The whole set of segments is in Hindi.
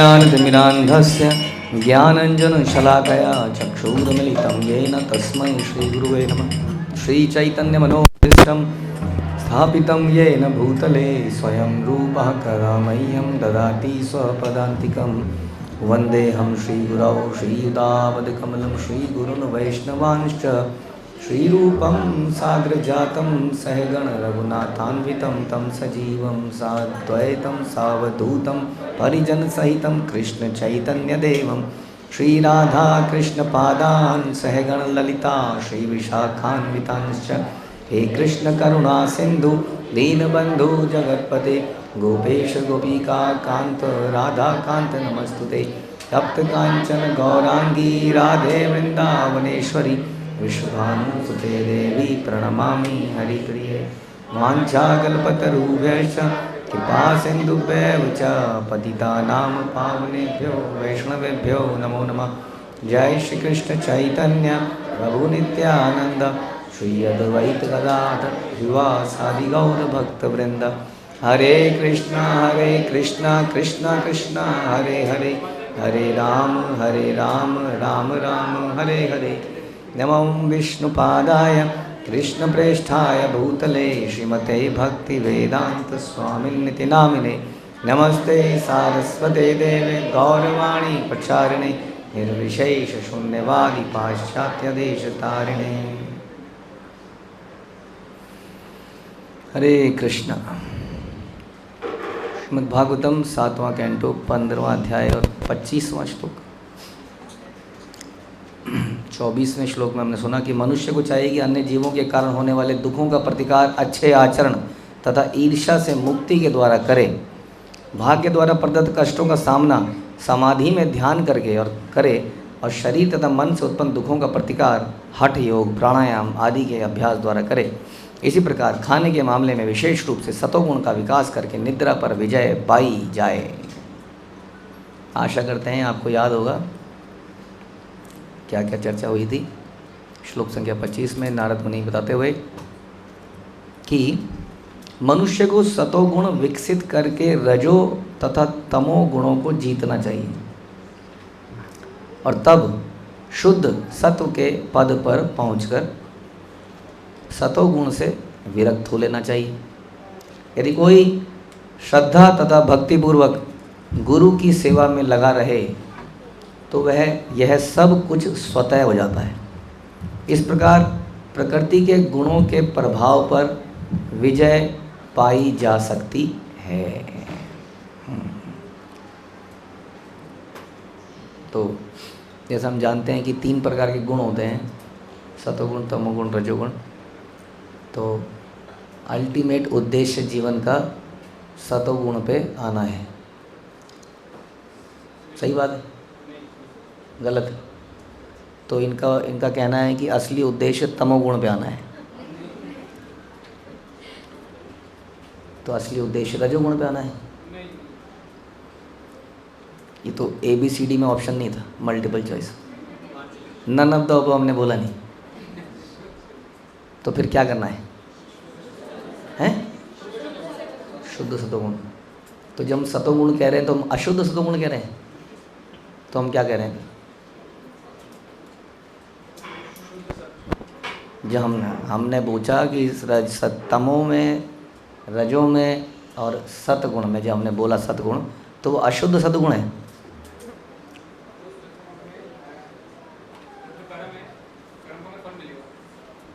ओमज्ञानतिमिरान्धस्य ज्ञानञ्जनशलाकया चक्षुरुन्मिलितं येन तस्मै श्रीगुरुवे नमः। श्रीचैतन्यमनोभीष्टं स्थापितं येन भूतले स्वयं रूपः कदा मह्यं ददाति स्वपदान्तिकं। वन्देऽहं श्रीगुरौ श्रीयुतापदकमलं श्रीगुरुन् वैष्णवांश्च श्रीरूपं साग्रजातं सहगण रघुनाथान्वितं तं सजीवं साद्वैतं सावधूतं परिजनसहितं कृष्णचैतन्यदेवं श्रीराधाकृष्णपादान् सहगण ललिता श्रीविशाखान्वितांश्च। हे कृष्णकरुणा सिन्धु दीनबन्धु जगत्पते गोपेश गोपिका कान्त राधाकान्त नमस्तुते। तप्तकाञ्चन गौराङ्गी राधे वृन्दावनेश्वरी विश्वभानुसुते देवी प्रणमामि हरिप्रिये। वाञ्छाकल्पतरुभ्यश्च कृपासिन्धुभ्येव च पतितानां पावनेभ्यो वैष्णवेभ्यो नमो नमः। जय श्री कृष्ण चैतन्य प्रभु नित्यानंद श्री अद्वैत गदाधर श्रीवासादि गौर भक्तवृंद। हरे कृष्णा कृष्ण कृष्ण हरे हरे हरे राम राम राम हरे हरे। नमो विष्णुपादाय कृष्णप्रेष्ठाय भूतले श्रीमते भक्तिवेदांत स्वामिन्निति नामिने। नमस्ते सारस्वते देवे गौरवाणी प्रचारिणे निर्विशेष शून्यवादी पाश्चात्यदेशतारिणे। हरे कृष्ण। श्रीमद्भागवतम 7वां कैंटो 15वां अध्याय और 25वां श्लोक। 24वें श्लोक में हमने सुना कि मनुष्य को चाहिए कि अन्य जीवों के कारण होने वाले दुखों का प्रतिकार अच्छे आचरण तथा ईर्ष्या से मुक्ति के द्वारा करे। भाग्य द्वारा प्रदत्त कष्टों का सामना समाधि में ध्यान करके करे और शरीर तथा मन से उत्पन्न दुखों का प्रतिकार हठ योग प्राणायाम आदि के अभ्यास द्वारा करे। इसी प्रकार खाने के मामले में विशेष रूप से सतोगुण का विकास करके निद्रा पर विजय पाई जाए। आशा करते हैं आपको याद होगा क्या क्या चर्चा हुई थी। श्लोक संख्या 25 में नारद मुनि बताते हुए कि मनुष्य को सतोगुण विकसित करके रजो तथा तमो गुणों को जीतना चाहिए और तब शुद्ध सत्व के पद पर पहुंचकर सतोगुण से विरक्त हो लेना चाहिए। यदि कोई श्रद्धा तथा भक्तिपूर्वक गुरु की सेवा में लगा रहे तो वह यह सब कुछ स्वतः हो जाता है। इस प्रकार प्रकृति के गुणों के प्रभाव पर विजय पाई जा सकती है। तो जैसा हम जानते हैं कि 3 प्रकार के गुण होते हैं, सतोगुण तमोगुण रजोगुण। तो अल्टीमेट उद्देश्य जीवन का सतोगुण पे आना है। सही बात है? गलत? तो इनका कहना है कि असली उद्देश्य तमोगुण पे आना है। तो असली उद्देश्य रजोगुण पे आना है। ये तो ABCD में ऑप्शन नहीं था, multiple choice. None of the above हमने बोला नहीं। तो फिर क्या करना है? हैं? शुद्ध सतोगुण। तो जब हम सतोगुण कह रहे हैं तो हम अशुद्ध सतोगुण कह रहे हैं। तो हम क्या कह रहे हैं? जब हमने पूछा कि तमो में रजो में और सतगुण में, जब हमने बोला सतगुण तो वो अशुद्ध सतगुण है।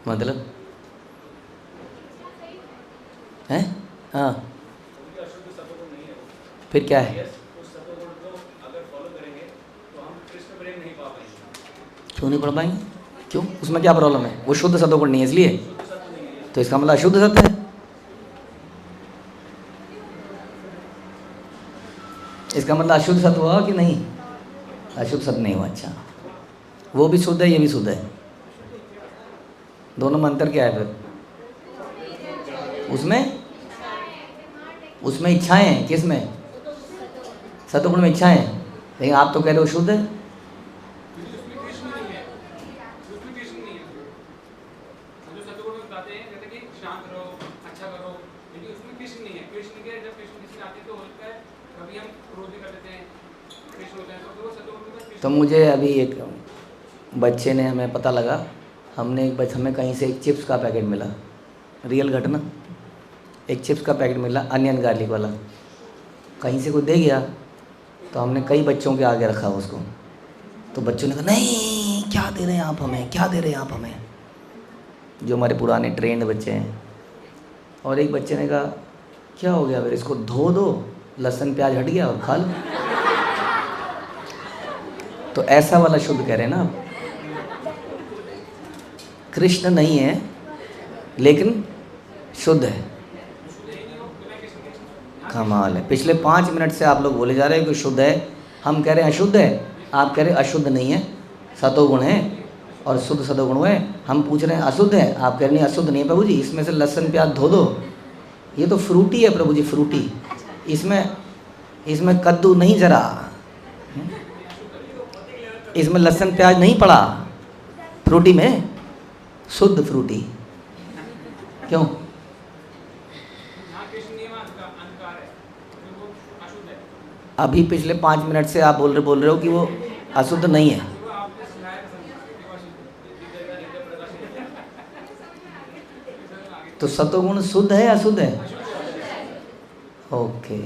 मतलब है? हाँ, फिर क्या है? क्यों नहीं पढ़ पाएंगे? क्यों? उसमें क्या प्रॉब्लम है? वो शुद्ध सतोगुण नहीं है इसलिए। तो इसका मतलब अशुद्ध सत्य है। इसका मतलब अशुद्ध सत्य हुआ कि नहीं? अशुद्ध सत्य नहीं हुआ। अच्छा, वो भी शुद्ध है, ये भी शुद्ध है। दोनों में अंतर क्या है फिर? उसमें इच्छाएं हैं। किस में? सतोगुण में इच्छाएं हैं। लेकिन आप तो कह रहे हो शुद्ध है। तो मुझे अभी एक बच्चे ने, हमें पता लगा, हमें कहीं से एक चिप्स का पैकेट मिला, रियल घटना, एक चिप्स का पैकेट मिला अनियन गार्लिक वाला, कहीं से कोई दे गया, तो हमने कई बच्चों के आगे रखा उसको, तो बच्चों ने कहा नहीं क्या दे रहे हैं आप हमें, क्या दे रहे हैं आप हमें, जो हमारे पुराने ट्रेंड बच्चे हैं। और एक बच्चे ने कहा क्या हो गया फिर, इसको धो दो, लहसुन प्याज हट गया और खा लो। तो ऐसा वाला शुद्ध कह रहे हैं ना आप, कृष्ण नहीं है लेकिन शुद्ध है। कमाल है, पिछले 5 मिनट से आप लोग बोले जा रहे हैं कि शुद्ध है, हम कह रहे हैं अशुद्ध है, आप कह रहे हैं अशुद्ध नहीं है, सतोगुण है और शुद्ध सतोगुण है। हम पूछ रहे हैं अशुद्ध है, आप कह रहे हैं अशुद्ध नहीं है प्रभु जी, इसमें से लहसुन प्याज धो दो, ये तो फ्रूटी है प्रभु जी, फ्रूटी, इसमें कद्दू नहीं जरा, इसमें लहसुन प्याज नहीं पड़ा, फ्रूटी में शुद्ध फ्रूटी। क्यों? अभी पिछले 5 मिनट से आप बोल रहे हो कि वो अशुद्ध नहीं है। तो सतोगुण शुद्ध है अशुद्ध है? ओके।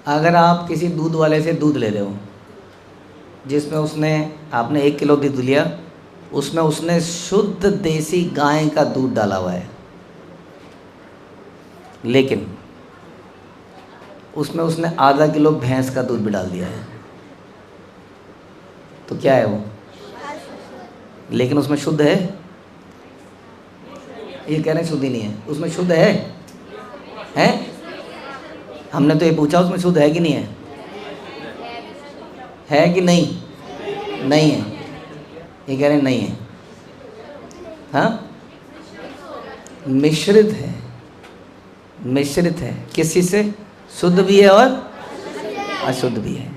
अगर आप किसी दूध वाले से दूध ले रहे हो जिसमें आपने 1 किलो दूध लिया, उसमें उसने शुद्ध देसी गाय का दूध डाला हुआ है, लेकिन उसमें उसने आधा किलो भैंस का दूध भी डाल दिया है, तो क्या है वो? लेकिन उसमें शुद्ध है? ये कह रहे हैं शुद्ध ही नहीं है, उसमें शुद्ध है? हमने तो ये पूछा उसमें शुद्ध है कि नहीं है कि नहीं? नहीं है, ये कह रहे हैं नहीं है। हाँ, मिश्रित है, मिश्रित है किसी से, शुद्ध भी है और अशुद्ध भी है।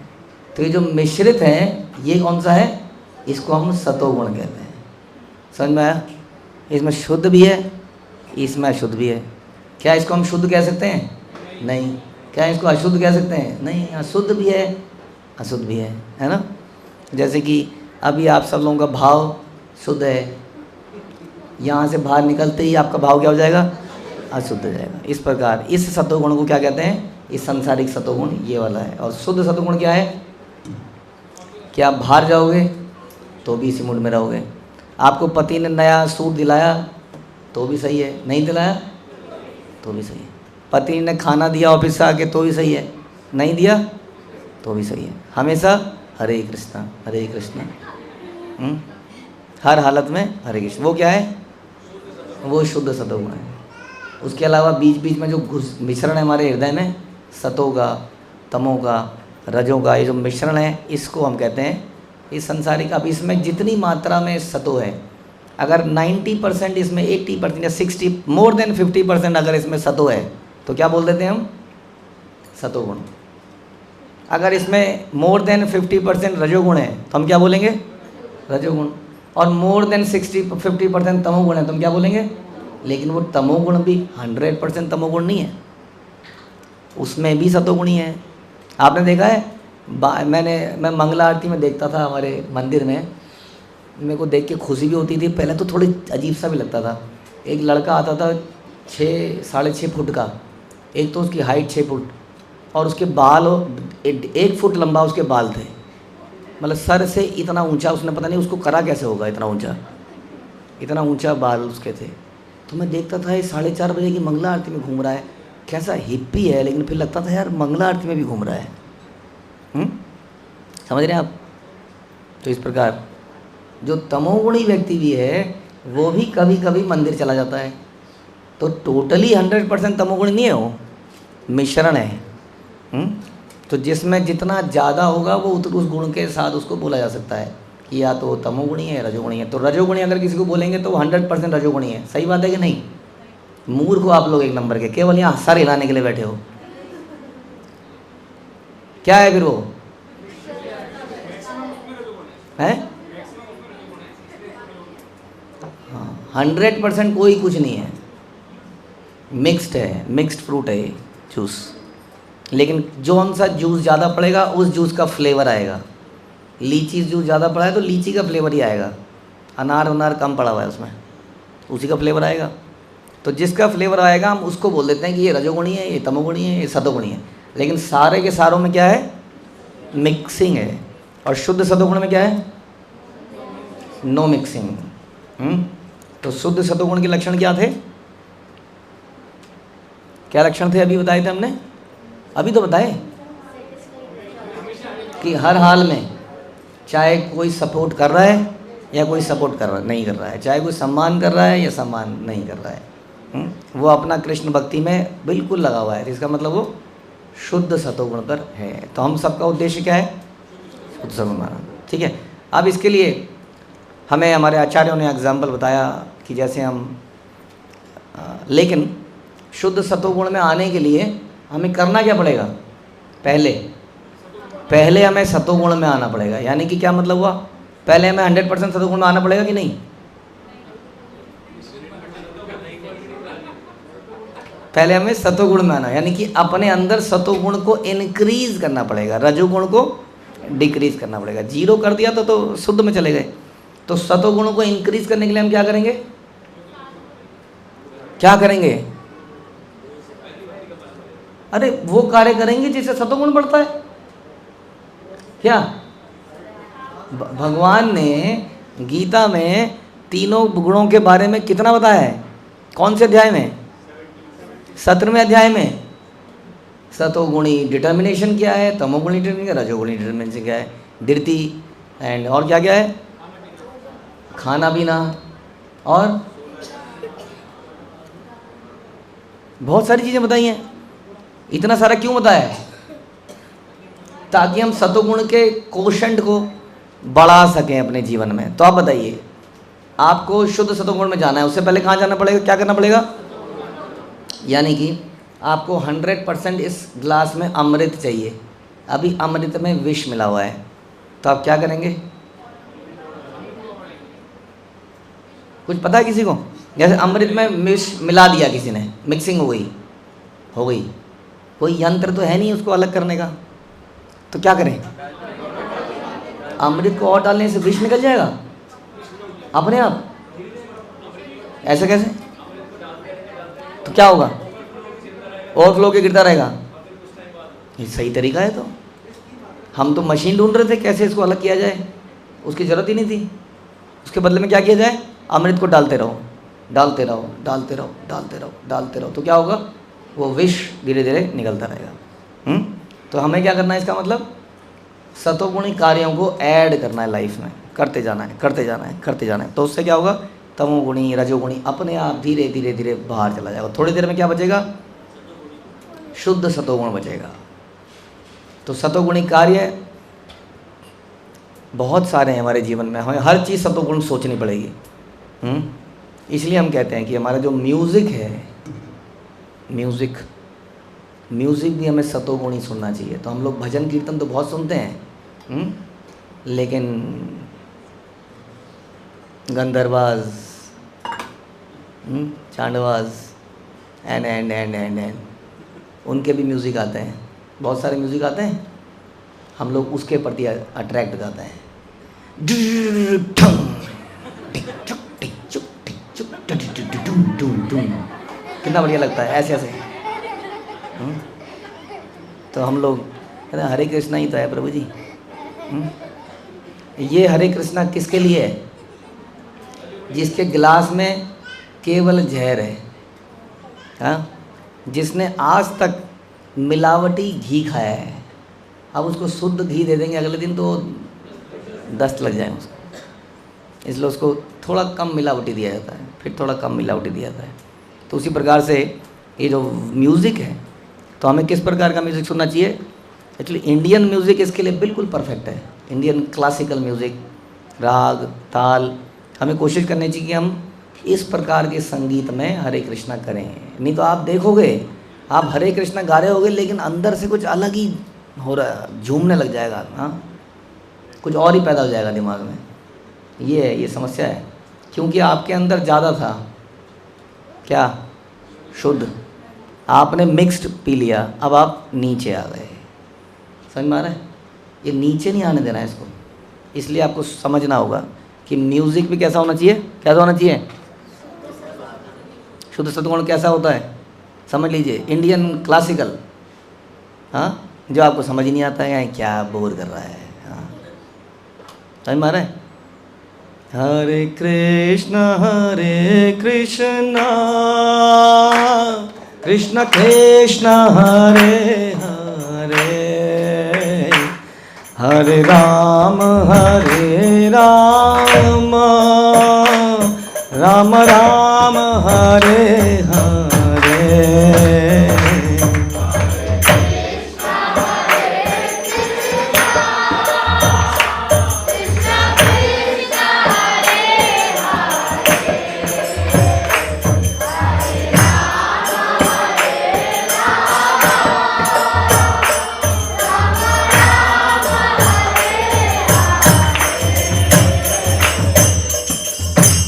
तो ये जो मिश्रित है ये कौन सा है? इसको हम सतोगुण कहते हैं। समझ में आया? इसमें शुद्ध भी है, इसमें अशुद्ध भी है। क्या इसको हम शुद्ध कह सकते हैं? नहीं। क्या इसको अशुद्ध कह सकते हैं? नहीं। अशुद्ध भी है अशुद्ध भी है ना? जैसे कि अभी आप सब लोगों का भाव शुद्ध है, यहाँ से बाहर निकलते ही आपका भाव क्या हो जाएगा? अशुद्ध हो जाएगा। इस प्रकार इस सतोगुण को क्या कहते हैं? इस सांसारिक सतोगुण ये वाला है। और शुद्ध सतोगुण क्या है? कि आप बाहर जाओगे तो भी इसी मूड में रहोगे, आपको पति ने नया सूट दिलाया तो भी सही है, नहीं दिलाया तो भी सही है, पति ने खाना दिया ऑफिस से आके तो भी सही है, नहीं दिया तो भी सही है, हमेशा हरे कृष्णा हरे कृष्णा, हर हालत में हरे कृष्ण। वो क्या है? वो शुद्ध सतोगुण है। उसके अलावा बीच बीच में जो मिश्रण है हमारे हृदय में, सतो का, तमो का, रजों का, ये जो मिश्रण है इसको हम कहते हैं इस संसारिक। अब इसमें जितनी मात्रा में सतो है, अगर 90% इसमें 80% या 60 मोर देन 50% अगर इसमें सतो है तो क्या बोल देते हैं हम? सतोगुण। अगर इसमें मोर देन 50% रजोगुण है तो हम क्या बोलेंगे? रजोगुण। और मोर देन 50% तमोगुण है तो हम क्या बोलेंगे? लेकिन वो तमोगुण भी 100% तमोगुण नहीं है, उसमें भी सतोगुणी है। आपने देखा है? मैं मंगला आरती में देखता था हमारे मंदिर में, मेरे को देख के खुशी भी होती थी, पहले तो थोड़ी अजीब सा भी लगता था। एक लड़का आता था 6-6.5 फुट का, एक तो उसकी हाइट 6 फुट और उसके बाल 1 फुट लंबा उसके बाल थे, मतलब सर से इतना ऊंचा, उसने पता नहीं उसको करा कैसे होगा, इतना ऊंचा बाल उसके थे। तो मैं देखता था ये 4:30 बजे की मंगला आरती में घूम रहा है, कैसा हिप्पी है, लेकिन फिर लगता था यार मंगला आरती में भी घूम रहा है। समझ रहे हैं आप? तो इस प्रकार जो तमोगुणी व्यक्ति भी है वो भी कभी कभी मंदिर चला जाता है, तो टोटली 100% तमोगुणी नहीं है, वो मिश्रण है। तो जिसमें जितना ज़्यादा होगा वो उस गुण के साथ उसको बोला जा सकता है कि या तो तमोगुणी है रजोगुणी है। तो रजोगुणी अगर किसी को बोलेंगे तो 100% रजोगुणी है। सही बात है कि नहीं? मूर्ख हो आप लोग एक नंबर के, केवल यहाँ सर हिलाने के लिए बैठे हो। क्या है फिर वो? है 100% कोई कुछ नहीं है, मिक्स्ड है, मिक्स्ड फ्रूट है ये जूस। लेकिन जो सा जूस ज़्यादा पड़ेगा उस जूस का फ्लेवर आएगा। लीची जूस ज़्यादा पड़ा है तो लीची का फ्लेवर ही आएगा, अनार कम पड़ा हुआ है उसमें, उसी का फ्लेवर आएगा। तो जिसका फ्लेवर आएगा हम उसको बोल देते हैं कि ये रजोगुणी है, ये तमोगुणी है, ये सतोगुणी है। लेकिन सारे के सारों में क्या है? मिक्सिंग है। और शुद्ध सतोगुण में क्या है? No mixing. तो शुद्ध सतोगुण के लक्षण क्या थे? क्या लक्षण थे अभी बताए थे हमने? अभी तो बताए कि हर हाल में, चाहे कोई सपोर्ट कर रहा है या कोई सपोर्ट नहीं कर रहा है, चाहे कोई सम्मान कर रहा है या सम्मान नहीं कर रहा है, वो अपना कृष्ण भक्ति में बिल्कुल लगा हुआ है। इसका मतलब वो शुद्ध सतोगुण पर है। तो हम सबका उद्देश्य क्या है? शुद्ध सतोगुण माना। ठीक है। अब इसके लिए हमें हमारे आचार्यों ने एग्जाम्पल बताया कि जैसे हम लेकिन शुद्ध सतोगुण में आने के लिए हमें करना क्या पड़ेगा? पहले हमें सतोगुण में आना पड़ेगा। यानी कि क्या मतलब हुआ? पहले हमें 100% सतोगुण में आना पड़ेगा कि नहीं? पहले हमें सतोगुण में आना, यानी कि अपने अंदर सतोगुण को इनक्रीज करना पड़ेगा, रजोगुण को डिक्रीज करना पड़ेगा। जीरो कर दिया तो शुद्ध में चले गए। तो सतोगुण को इंक्रीज करने के लिए हम क्या करेंगे? क्या करेंगे? अरे वो कार्य करेंगे जिससे सतोगुण बढ़ता है। क्या भगवान ने गीता में तीनों गुणों के बारे में कितना बताया है? कौन से अध्याय में? 17वें अध्याय में। सतोगुणी डिटर्मिनेशन क्या है, तमोगुणी डिटर्मिनेशन, रजोगुणी डिटर्मिनेशन क्या है, धृति, एंड और क्या क्या है? खाना पीना, और बहुत सारी चीज़ें बताई हैं। इतना सारा क्यों बताया है? ताकि हम सतोगुण के कोशंट को बढ़ा सकें अपने जीवन में। तो आप बताइए, आपको शुद्ध सतोगुण में जाना है, उससे पहले कहाँ जाना पड़ेगा? क्या करना पड़ेगा? यानी कि आपको 100% इस ग्लास में अमृत चाहिए। अभी अमृत में विष मिला हुआ है, तो आप क्या करेंगे? कुछ पता है किसी को? जैसे अमृत में विष मिला दिया किसी ने, मिक्सिंग हो गई, कोई यंत्र तो है नहीं उसको अलग करने का, तो क्या करें? अमृत को और डालने से विष निकल जाएगा अपने आप? ऐसे कैसे? तो क्या होगा? ओवरफ्लो के गिरता रहेगा। ये सही तरीका है? तो हम तो मशीन ढूंढ रहे थे कैसे इसको अलग किया जाए, उसकी ज़रूरत ही नहीं थी। उसके बदले में क्या किया जाए? अमृत को डालते रहो, तो क्या होगा? वो विष धीरे धीरे निकलता रहेगा। तो हमें क्या करना है? इसका मतलब सतोगुणी कार्यों को ऐड करना है लाइफ में, करते जाना है। तो उससे क्या होगा? तमोगुणी रजोगुणी अपने आप धीरे धीरे बाहर चला जाएगा। थोड़ी देर में क्या बचेगा? शुद्ध सतोगुण बचेगा। तो सतोगुणी कार्य बहुत सारे हैं हमारे जीवन में, हमें हर चीज़ सतोगुण सोचनी पड़ेगी। इसलिए हम कहते हैं कि हमारा जो म्यूज़िक है, म्यूज़िक भी हमें सतोगुण ही सुनना चाहिए। तो हम लोग भजन कीर्तन तो बहुत सुनते हैं, लेकिन गंधर्वाज, चांडवाज, एंड उनके भी म्यूज़िक आते हैं, बहुत सारे म्यूज़िक आते हैं। हम लोग उसके प्रति अट्रैक्ट करते हैं। कितना बढ़िया लगता है ऐसे। तो हम लोग कहते हैं हरे कृष्णा ही तो है प्रभु जी। ये हरे कृष्णा किसके लिए है? जिसके गिलास में केवल जहर है, हाँ? जिसने आज तक मिलावटी घी खाया है, अब उसको शुद्ध घी दे देंगे अगले दिन तो दस्त लग जाए उसको। इसलिए उसको थोड़ा कम मिलावटी दिया जाता है, फिर थोड़ा कम मिलावटी दिया जाता है। तो उसी प्रकार से ये जो म्यूज़िक है, तो हमें किस प्रकार का म्यूज़िक सुनना चाहिए? एक्चुअली इंडियन म्यूज़िक इसके लिए बिल्कुल परफेक्ट है। इंडियन क्लासिकल म्यूज़िक, राग ताल, हमें कोशिश करनी चाहिए कि हम इस प्रकार के संगीत में हरे कृष्णा करें। नहीं तो आप देखोगे, आप हरे कृष्णा गा रहे होगे लेकिन अंदर से कुछ अलग ही हो रहा, झूमने लग जाएगा, हाँ, कुछ और ही पैदा हो जाएगा दिमाग में। ये समस्या है, क्योंकि आपके अंदर ज़्यादा था क्या? शुद्ध। आपने मिक्स्ड पी लिया, अब आप नीचे आ गए। समझ में आ रहा है? ये नीचे नहीं आने देना है इसको। इसलिए आपको समझना होगा कि म्यूज़िक भी कैसा होना चाहिए, कैसा होना चाहिए। शुद्ध सत्गुण कैसा होता है समझ लीजिए, इंडियन क्लासिकल, हाँ, जो आपको समझ ही नहीं आता है क्या बोर कर रहा है। हाँ, समझ में आ रहा है? हरे कृष्ण कृष्ण कृष्ण हरे हरे, हरे राम राम राम हरे हरे।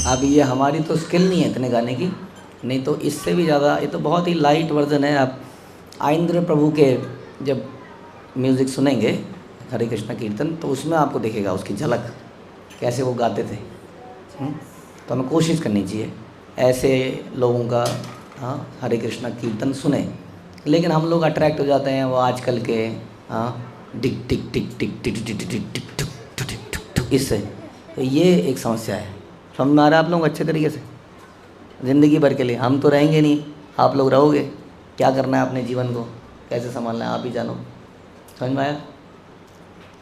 अब ये हमारी तो स्किल नहीं है इतने गाने की, नहीं तो इससे भी ज़्यादा, ये तो बहुत ही लाइट वर्जन है। आप आइंद्र प्रभु के जब म्यूज़िक सुनेंगे हरे कृष्ण कीर्तन, तो उसमें आपको दिखेगा उसकी झलक कैसे वो गाते थे। तो हमें कोशिश करनी चाहिए ऐसे लोगों का, हाँ, हरे कृष्ण कीर्तन सुने। लेकिन हम लोग अट्रैक्ट हो जाते हैं वो आजकल के, हाँ, टिक टिक टिक टिक टिक टिक टिक टिक टिक टिक टिक टिक, इससे। तो ये एक समस्या है। समझ में आ रहा है आप लोग अच्छे तरीके से? ज़िंदगी भर के लिए हम तो रहेंगे नहीं, आप लोग रहोगे। क्या करना है अपने जीवन को, कैसे संभालना है, आप ही जानो। समझ में आया?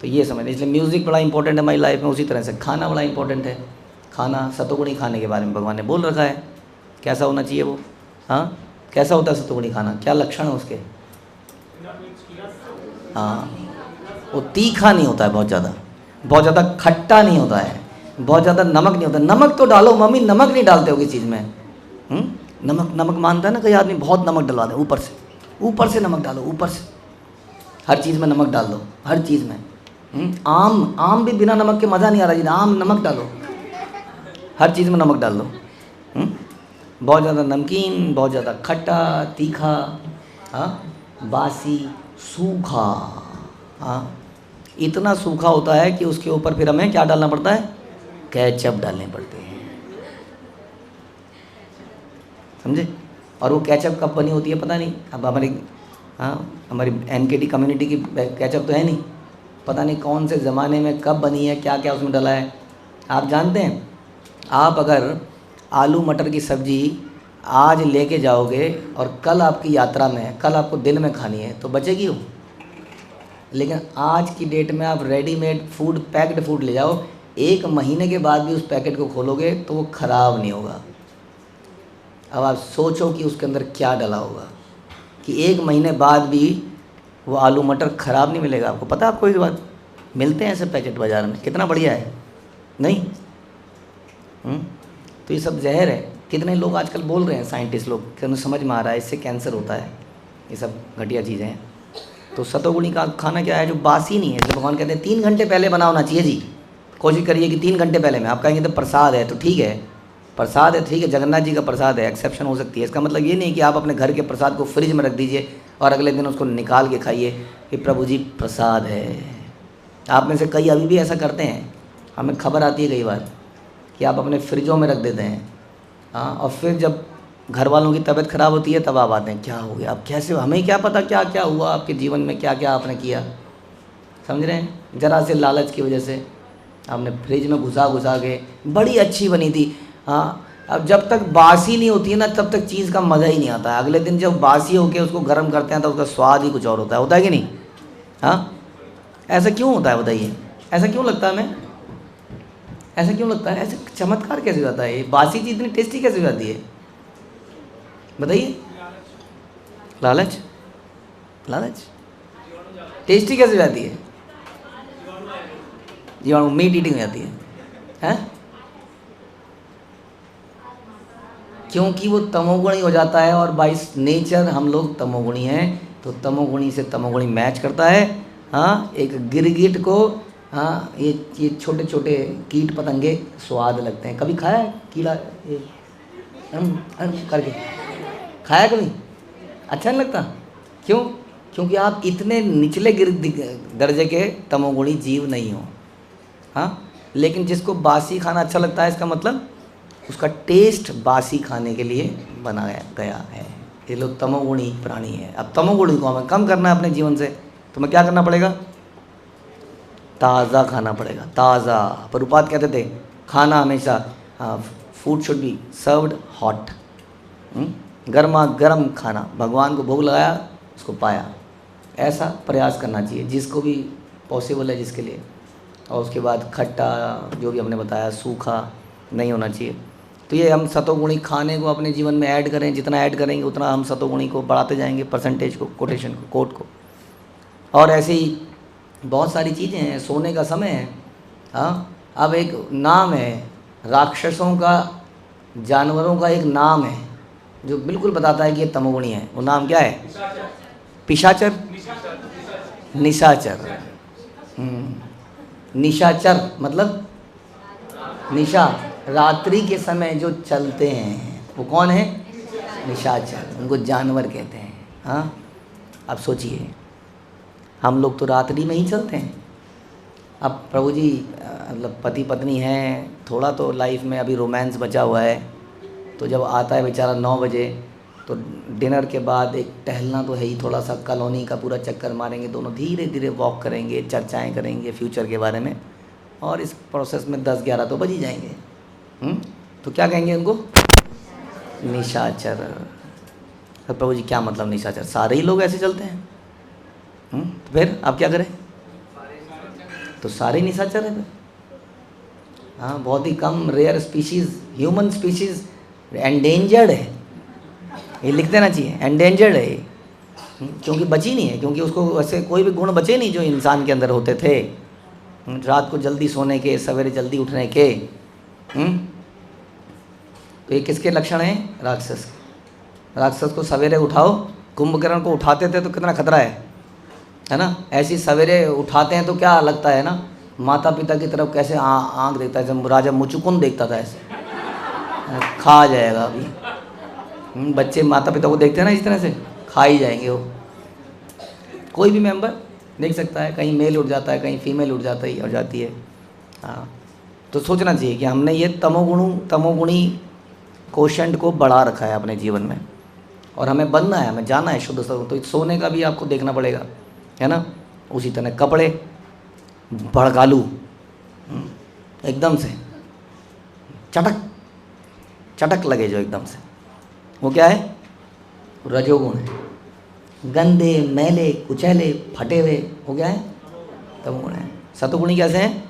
तो ये समझ, इसलिए म्यूज़िक बड़ा इंपॉर्टेंट है हमारी लाइफ में। उसी तरह से खाना बड़ा इंपॉर्टेंट है। खाना, सतोगुणी खाने के बारे में भगवान ने बोल रखा है, कैसा होना चाहिए वो। हाँ, कैसा होता है सतोगुणी खाना, क्या लक्षण है उसके? हाँ, वो तीखा नहीं होता है बहुत ज़्यादा खट्टा नहीं होता है, बहुत ज़्यादा नमक नहीं होता। नमक तो डालो, मम्मी नमक नहीं डालते हो किस चीज़ में? नमक मानता है ना कई आदमी, बहुत नमक डलवा दे, ऊपर से नमक डालो, ऊपर से। हर चीज़ में नमक डाल दो, हर चीज़ में। आम भी बिना नमक के मज़ा नहीं आ रहा जी, आम नमक डालो, हर चीज़ में नमक डाल दो। बहुत ज़्यादा नमकीन, बहुत ज़्यादा खट्टा, तीखा, हाँ, बासी, सूखा, हाँ, इतना सूखा होता है कि उसके ऊपर फिर हमें क्या डालना पड़ता है? केचप डालने पड़ते हैं, समझे? और वो केचप कब बनी होती है पता नहीं। अब हमारी एनकेडी कम्युनिटी की केचप तो है नहीं, पता नहीं कौन से ज़माने में कब बनी है, क्या क्या उसमें डला है। आप जानते हैं, आप अगर आलू मटर की सब्ज़ी आज लेके जाओगे और कल आपकी यात्रा में, कल आपको दिन में खानी है तो बचेगी वो। लेकिन आज की डेट में आप रेडीमेड फूड, पैक्ड फूड ले जाओ, 1 महीने के बाद भी उस पैकेट को खोलोगे तो वो ख़राब नहीं होगा। अब आप सोचो कि उसके अंदर क्या डला होगा कि 1 महीने बाद भी वो आलू मटर ख़राब नहीं मिलेगा। आपको पता है? आपको इस बात मिलते हैं ऐसे पैकेट बाज़ार में, कितना बढ़िया है नहीं? तो ये सब जहर है। कितने लोग आजकल बोल रहे हैं, साइंटिस्ट लोग, कि उन्हें समझ में आ रहा है इससे कैंसर होता है, ये सब घटिया चीज़ें हैं। तो सतोगुणी का खाना क्या है? जो बासी नहीं है। जब भगवान कहते हैं 3 घंटे पहले बना होना चाहिए जी, कोशिश करिए कि 3 घंटे पहले में। आप कहेंगे तो प्रसाद है, तो ठीक है, प्रसाद है, ठीक है, जगन्नाथ जी का प्रसाद है, एक्सेप्शन हो सकती है। इसका मतलब ये नहीं कि आप अपने घर के प्रसाद को फ्रिज में रख दीजिए और अगले दिन उसको निकाल के खाइए कि प्रभु जी प्रसाद है। आप में से कई अभी भी ऐसा करते हैं, हमें खबर आती है कई बार कि आप अपने फ्रिजों में रख देते हैं, हाँ, और फिर जब घर वालों की तबीयत ख़राब होती है तब आप आते हैं, क्या हो गया, आप कैसे, हमें क्या पता क्या क्या हुआ आपके जीवन में, क्या क्या आपने किया। समझ रहे हैं? ज़रा से लालच की वजह से आपने फ्रिज में घुसा के, बड़ी अच्छी बनी थी, हाँ, अब जब तक बासी नहीं होती है ना तब तक चीज़ का मज़ा ही नहीं आता है। अगले दिन जब बासी होके उसको गर्म करते हैं तो उसका स्वाद ही कुछ और होता है कि नहीं? हाँ, ऐसा क्यों होता है बताइए? ऐसा क्यों लगता है हमें? ऐसा क्यों लगता है? ऐसे चमत्कार कैसे हो जाता है? ये बासी चीज़ इतनी टेस्टी कैसे हो जाती है बताइए? लालच टेस्टी कैसे हो जाती है? जीवाणु, मीट ईटिंग हो जाती है, हैं? क्योंकि वो तमोगुणी हो जाता है, और बाय नेचर हम लोग तमोगुणी हैं, तो तमोगुणी से तमोगुणी मैच करता है। हाँ, एक गिरगिट को, हाँ, ये छोटे छोटे कीट पतंगे स्वाद लगते हैं। कभी खाया है कीड़ा? करके खाया कभी? अच्छा नहीं लगता? क्यों? क्योंकि आप इतने निचले दर्जे के तमोगुणी जीव नहीं हो। हाँ, लेकिन जिसको बासी खाना अच्छा लगता है, इसका मतलब उसका टेस्ट बासी खाने के लिए बनाया गया है। ये लोग तमोगुणी प्राणी है। अब तमोगुणी को हमें कम करना है अपने जीवन से, तो हमें क्या करना पड़ेगा? ताज़ा खाना पड़ेगा, ताज़ा। प्रभुपाद कहते थे खाना हमेशा, food should be served hot. गर्मा गर्म खाना, भगवान को भोग लगाया, उसको पाया, ऐसा प्रयास करना चाहिए जिसको भी पॉसिबल है जिसके लिए। और उसके बाद खट्टा, जो भी हमने बताया, सूखा नहीं होना चाहिए। तो ये हम सतोगुणी खाने को अपने जीवन में ऐड करें, जितना ऐड करेंगे उतना हम सतोगुणी को बढ़ाते जाएंगे, परसेंटेज को, कोटेशन को, कोट को। और ऐसे ही बहुत सारी चीज़ें हैं। सोने का समय है। हाँ, अब एक नाम है राक्षसों का, जानवरों का एक नाम है जो बिल्कुल बताता है कि ये तमोगुणी है। वो नाम क्या है? पिशाचर, निशाचर। निशाचर मतलब निशा, रात्रि के समय जो चलते हैं वो कौन है? निशाचर। उनको जानवर कहते हैं। हाँ, अब सोचिए, हम लोग तो रात्रि में ही चलते हैं। अब प्रभु जी मतलब पति पत्नी हैं, थोड़ा तो लाइफ में अभी रोमांस बचा हुआ है, तो जब आता है बेचारा 9 बजे, तो डिनर के बाद एक टहलना तो है ही, थोड़ा सा कॉलोनी का पूरा चक्कर मारेंगे, दोनों धीरे धीरे वॉक करेंगे, चर्चाएं करेंगे फ्यूचर के बारे में, और इस प्रोसेस में 10-11 तो बज ही जाएंगे। तो क्या कहेंगे उनको? निशाचर। तो प्रभु जी क्या मतलब निशाचर? सारे ही लोग ऐसे चलते हैं। तो फिर आप क्या करें? तो सारे ही निशाचर हैं फिर। हाँ, बहुत ही कम rare species, human species endangered है, ये लिख देना चाहिए, एंडेंजर्ड है ये। क्योंकि बची नहीं है, क्योंकि उसको ऐसे कोई भी गुण बचे नहीं जो इंसान के अंदर होते थे। रात को जल्दी सोने के, सवेरे जल्दी उठने के। तो ये किसके लक्षण हैं? राक्षस। राक्षस को सवेरे उठाओ, कुंभकर्ण को उठाते थे तो कितना खतरा है ना? ऐसी सवेरे उठाते हैं तो क्या लगता है ना, माता पिता की तरफ कैसे आँख देखता है, जब राजा मुचुकुंद देखता था ऐसे, खा जाएगा अभी। बच्चे माता पिता को देखते हैं ना इस तरह से, खा ही जाएंगे वो। कोई भी मेंबर देख सकता है, कहीं मेल उठ जाता है, कहीं फीमेल उठ जाती है। हाँ, तो सोचना चाहिए कि हमने ये तमोगुणी कोशंट को बढ़ा रखा है अपने जीवन में, और हमें बनना है, हमें जाना है शुद्ध सत्व। तो सोने का भी आपको देखना पड़ेगा, है ना? उसी तरह कपड़े भड़कालू, एकदम से चटक लगे जो एकदम से, वो क्या है? रजोगुण है। गंदे, मैले, कुचैले, फटे हुए, वो क्या है? तमोगुण है। सतोगुणी कैसे हैं?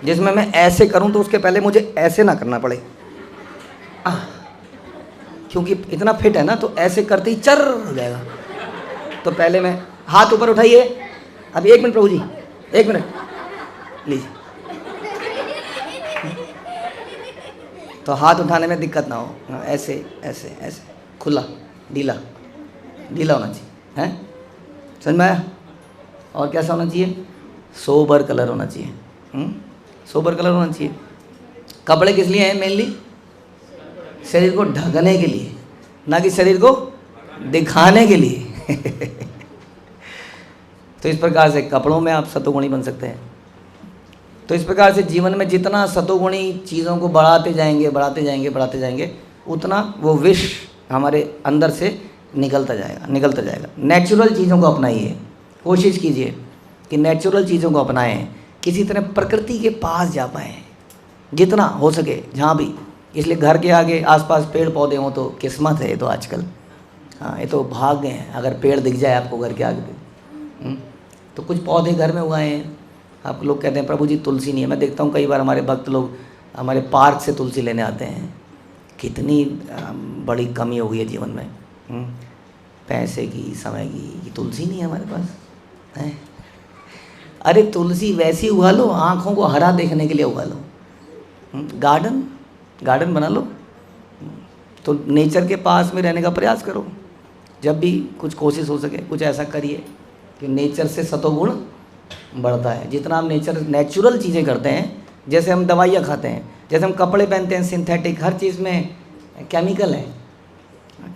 जिसमें मैं ऐसे करूं तो उसके पहले मुझे ऐसे ना करना पड़े, क्योंकि इतना फिट है ना, तो ऐसे करते ही चर हो जाएगा। तो पहले मैं हाथ ऊपर उठाइए, अभी 1 मिनट प्रभु जी, 1 मिनट लीजिए। तो हाथ उठाने में दिक्कत ना हो, ऐसे ऐसे ऐसे, खुला, ढीला होना चाहिए, हैं? समझ में आया? और कैसा होना चाहिए? सोबर कलर होना चाहिए। सोबर कलर होना चाहिए। कपड़े किस लिए हैं? मेनली शरीर को ढकने के लिए, ना कि शरीर को दिखाने के लिए। तो इस प्रकार से कपड़ों में आप सतोगुणी बन सकते हैं। तो इस प्रकार से जीवन में जितना सतोगुणी चीज़ों को बढ़ाते जाएंगे, उतना वो विष हमारे अंदर से निकलता जाएगा। नेचुरल चीज़ों को अपनाइए, कोशिश कीजिए कि नेचुरल चीज़ों को अपनाएं, किसी तरह प्रकृति के पास जा पाएँ जितना हो सके, जहाँ भी। इसलिए घर के आगे आसपास पेड़ पौधे हों तो किस्मत है ये तो आजकल। हाँ, ये तो भाग्य हैं अगर पेड़ दिख जाए आपको घर के आगे पे। तो कुछ पौधे घर में उगाए हैं। आप लोग कहते हैं प्रभु जी तुलसी नहीं है। मैं देखता हूँ कई बार हमारे भक्त लोग हमारे पार्क से तुलसी लेने आते हैं। कितनी बड़ी कमी हो गई है जीवन में, पैसे की, समय की। तुलसी नहीं है हमारे पास है। अरे तुलसी वैसी उगा लो, आँखों को हरा देखने के लिए उगा लो। गार्डन बना लो। तो नेचर के पास में रहने का प्रयास करो। जब भी कुछ कोशिश हो सके कुछ ऐसा करिए कि नेचर से सतोगुण बढ़ता है। जितना हम नेचुरल चीज़ें करते हैं, जैसे हम दवाइयाँ खाते हैं, जैसे हम कपड़े पहनते हैं सिंथेटिक, हर चीज़ में केमिकल है।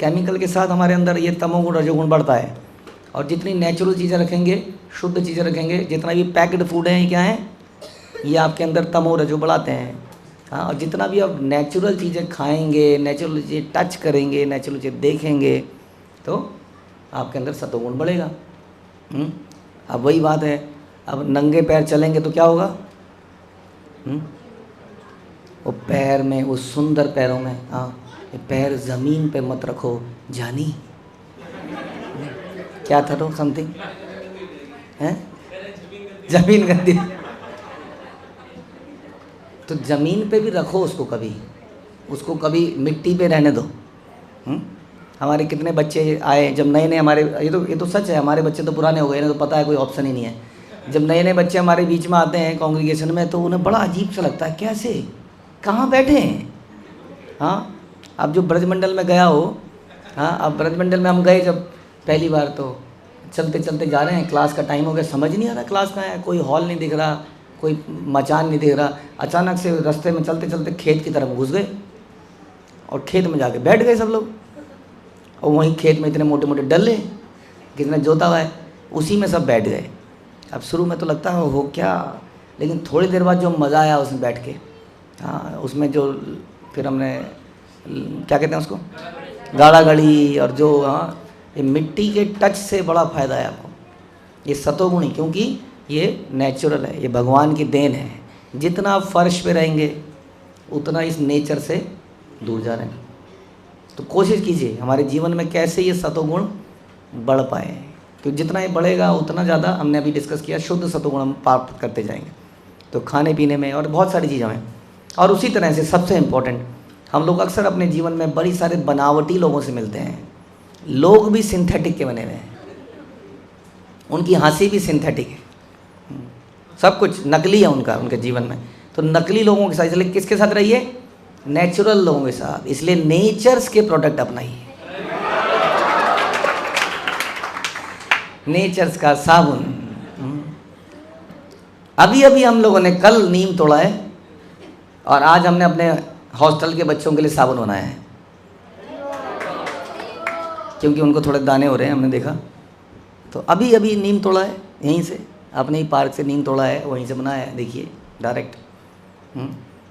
केमिकल के साथ हमारे अंदर ये तमोगुण रजोगुण बढ़ता है। और जितनी नेचुरल चीज़ें रखेंगे, शुद्ध चीज़ें रखेंगे, जितना भी पैक्ड फूड है ये क्या है, ये आपके अंदर तमो रजो बढ़ाते हैं। हाँ, और जितना भी आप नेचुरल चीज़ें खाएंगे, नेचुरल चीज़ें टच करेंगे, नेचुरल चीज़ें देखेंगे, तो आपके अंदर सतोगुण बढ़ेगा। अब वही बात है, अब नंगे पैर चलेंगे तो क्या होगा? वो पैर में, वो सुंदर पैरों में, हाँ, ये पैर ज़मीन पे मत रखो जानी। क्या था तो समथिंग है, ज़मीन गंदी, तो ज़मीन पे भी रखो उसको, कभी मिट्टी पे रहने दो। हमारे कितने बच्चे आए जब नए नए, हमारे ये तो सच है, हमारे बच्चे तो पुराने हो गए ना, तो पता है कोई ऑप्शन ही नहीं है। जब नए नए बच्चे हमारे बीच में आते हैं कांग्रीगेशन में, तो उन्हें बड़ा अजीब सा लगता है, कैसे, कहाँ बैठे हैं। हाँ, अब जो ब्रजमंडल में गया हो, हाँ, अब ब्रजमंडल में हम गए जब पहली बार, तो चलते चलते जा रहे हैं, क्लास का टाइम हो गया, समझ नहीं आ रहा क्लास कहाँ है, कोई हॉल नहीं दिख रहा, कोई मचान नहीं दिख रहा। अचानक से रास्ते में चलते चलते खेत की तरफ घुस गए और खेत में जाके बैठ गए सब लोग। और वहीं खेत में इतने मोटे मोटे डल्ले, किसने जोता हुआ है, उसी में सब बैठ गए। अब शुरू में तो लगता है हो क्या, लेकिन थोड़ी देर बाद जो मज़ा आया उसमें बैठ के, हाँ, उसमें जो फिर हमने क्या कहते हैं उसको, गाड़ा गड़ी, और जो, हाँ, ये मिट्टी के टच से बड़ा फ़ायदा है आपको, ये सतोगुणी, क्योंकि ये नेचुरल है, ये भगवान की देन है। जितना आप फर्श पे रहेंगे उतना इस नेचर से दूर जा रहे हैं। तो कोशिश कीजिए हमारे जीवन में कैसे ये सतोगुण बढ़ पाए, क्योंकि जितना ये बढ़ेगा उतना ज़्यादा, हमने अभी डिस्कस किया, शुद्ध सतोगुण हम प्राप्त करते जाएंगे। तो खाने पीने में और बहुत सारी चीज़ों में। और उसी तरह से सबसे इम्पोर्टेंट, हम लोग अक्सर अपने जीवन में बड़ी सारे बनावटी लोगों से मिलते हैं। लोग भी सिंथेटिक के बने हुए हैं, उनकी हंसी भी सिंथेटिक है, सब कुछ नकली है उनका, उनके जीवन में। तो नकली लोगों के साथ, इसलिए किसके साथ रहिए? नेचुरल लोगों के साथ। इसलिए नेचर्स के प्रोडक्ट अपनाइए, नेचर्स का साबुन। अभी अभी हम लोगों ने कल नीम तोड़ा है और आज हमने अपने हॉस्टल के बच्चों के लिए साबुन बनाया है, क्योंकि उनको थोड़े दाने हो रहे हैं, हमने देखा। तो अभी अभी नीम तोड़ा है, यहीं से अपने ही पार्क से नीम तोड़ा है, वहीं से बनाया है, देखिए डायरेक्ट।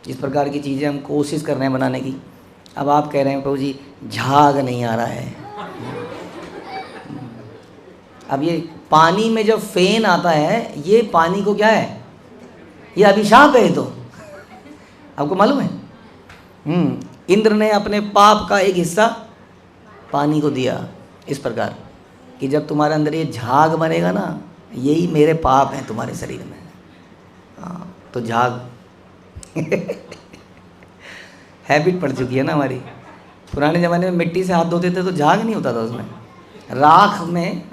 इस प्रकार की चीज़ें हम कोशिश कर रहे हैं बनाने की। अब आप कह रहे हैं प्रभु जी झाग नहीं आ रहा है। अब ये पानी में जब फेन आता है, ये पानी को क्या है, ये अभिशाप है। तो आपको मालूम है, इंद्र ने अपने पाप का एक हिस्सा पानी को दिया, इस प्रकार कि जब तुम्हारे अंदर ये झाग बनेगा ना, यही मेरे पाप हैं तुम्हारे शरीर में। हाँ, तो झाग हैबिट पड़ चुकी है ना हमारी। पुराने ज़माने में मिट्टी से हाथ धोते थे तो झाग नहीं होता था उसमें,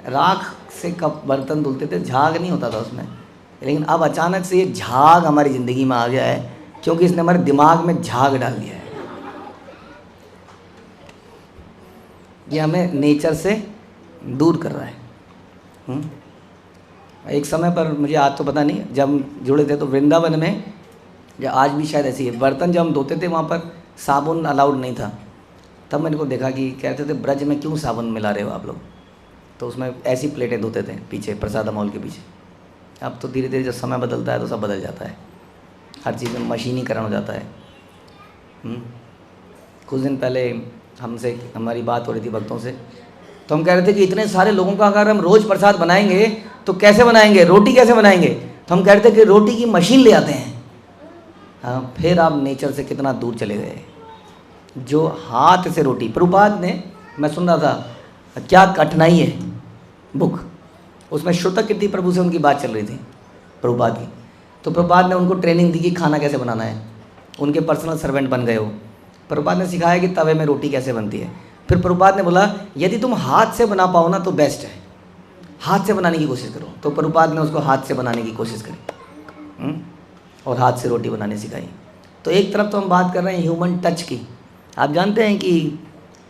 राख से कप बर्तन धुलते थे, झाग नहीं होता था उसमें। लेकिन अब अचानक से ये झाग हमारी ज़िंदगी में आ गया है, क्योंकि इसने हमारे दिमाग में झाग डाल दिया है। ये हमें नेचर से दूर कर रहा है। एक समय पर, मुझे आज तो पता नहीं, जब हम जुड़े थे तो वृंदावन में, या आज भी शायद ऐसी है, बर्तन जब हम धोते थे वहाँ पर साबुन अलाउड नहीं था। तब मैंने को देखा कि कहते थे ब्रज में क्यों साबुन मिला रहे हो आप लोग, तो उसमें ऐसी प्लेटें धोते थे पीछे, प्रसाद मॉल के पीछे। अब तो धीरे धीरे जब समय बदलता है तो सब बदल जाता है, हर चीज़ में मशीनीकरण हो जाता है। कुछ दिन पहले हमसे हमारी बात हो रही थी भक्तों से, तो हम कह रहे थे कि इतने सारे लोगों का अगर हम रोज़ प्रसाद बनाएंगे तो कैसे बनाएंगे, रोटी कैसे बनाएंगे। तो हम कह रहे थे कि रोटी की मशीन ले आते हैं। हाँ, फिर आप नेचर से कितना दूर चले गए, जो हाथ से रोटी। प्रभुपाद ने, मैं सुन रहा था क्या कठिनाई है बुक, उसमें श्रुतक कीर्ति प्रभु से उनकी बात चल रही थी प्रभुपाद की। तो प्रभुपाद ने उनको ट्रेनिंग दी कि खाना कैसे बनाना है, उनके पर्सनल सर्वेंट बन गए हो। प्रभुपाद ने सिखाया कि तवे में रोटी कैसे बनती है। फिर प्रभुपाद ने बोला यदि तुम हाथ से बना पाओ ना तो बेस्ट है, हाथ से बनाने की कोशिश करो। तो प्रभुपाद ने उसको हाथ से बनाने की कोशिश करी और हाथ से रोटी बनाने सिखाई। तो एक तरफ तो हम बात कर रहे हैं ह्यूमन टच की। आप जानते हैं कि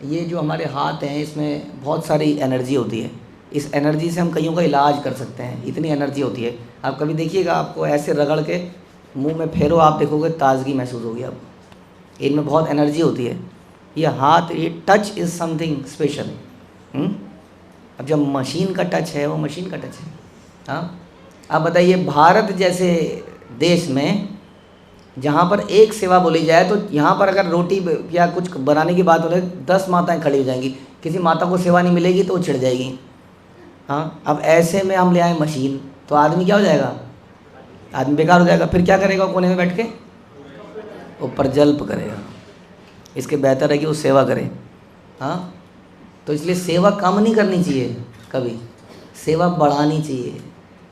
ये जो हमारे हाथ हैं इसमें बहुत सारी एनर्जी होती है, इस एनर्जी से हम कईयों का इलाज कर सकते हैं, इतनी एनर्जी होती है। आप कभी देखिएगा, आपको ऐसे रगड़ के मुंह में फेरो, आप देखोगे ताज़गी महसूस होगी आपको। इनमें बहुत एनर्जी होती है। ये हाथ, ये टच इज़ समथिंग स्पेशल। अब जब मशीन का टच है वो मशीन का टच है। हाँ, अब बताइए भारत जैसे देश में जहाँ पर एक सेवा बोली जाए तो यहाँ पर अगर रोटी या कुछ बनाने की बात हो रही 10 माताएं खड़ी हो जाएंगी, किसी माता को सेवा नहीं मिलेगी तो वो छिड़ जाएगी। हाँ, अब ऐसे में हम ले आए मशीन तो आदमी क्या हो जाएगा, आदमी बेकार हो जाएगा। फिर क्या करेगा, कोने में बैठ के ऊपर जल्प करेगा। इसके बेहतर है कि वो सेवा करे। हाँ, तो इसलिए सेवा कम नहीं करनी चाहिए, कभी सेवा बढ़ानी चाहिए।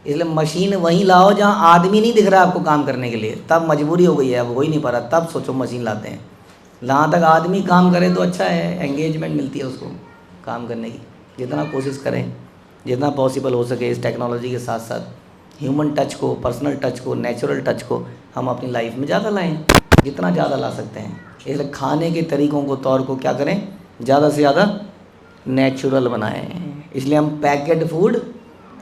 इसलिए मशीन वहीं लाओ जहाँ आदमी नहीं दिख रहा आपको काम करने के लिए, तब मजबूरी हो गई है, अब हो ही नहीं पा रहा, तब सोचो मशीन लाते हैं। जहाँ तक आदमी काम करे तो अच्छा है, एंगेजमेंट मिलती है उसको काम करने की। जितना कोशिश करें, जितना पॉसिबल हो सके इस टेक्नोलॉजी के साथ साथ ह्यूमन टच को, पर्सनल टच को, नेचुरल टच को हम अपनी लाइफ में ज़्यादा लाएँ, जितना ज़्यादा ला सकते हैं। इसलिए खाने के तरीक़ों को, तौर को क्या करें, ज़्यादा से ज़्यादा नेचुरल बनाएं। इसलिए हम पैकेट फूड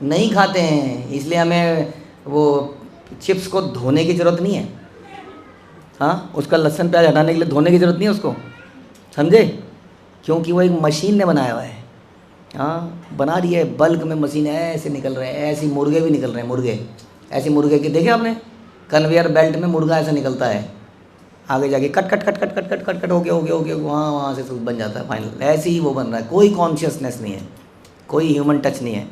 नहीं खाते हैं, इसलिए हमें वो चिप्स को धोने की ज़रूरत नहीं है। हाँ, उसका लहसुन प्याज हटाने के लिए धोने की ज़रूरत नहीं है उसको, समझे, क्योंकि वो एक मशीन ने बनाया हुआ है। हाँ, बना रही है बल्क में मशीन, ऐसे निकल रहे हैं, ऐसे मुर्गे भी निकल रहे हैं, मुर्गे ऐसे मुर्गे के देखे आपने, कन्वेयर बेल्ट में मुर्गा ऐसा निकलता है, आगे जाके cut cut cut cut cut cut cut cut हो गया वहाँ से सब बन जाता है फाइनल। ऐसे ही वो बन रहा है, कोई कॉन्शियसनेस नहीं है, कोई ह्यूमन टच नहीं है।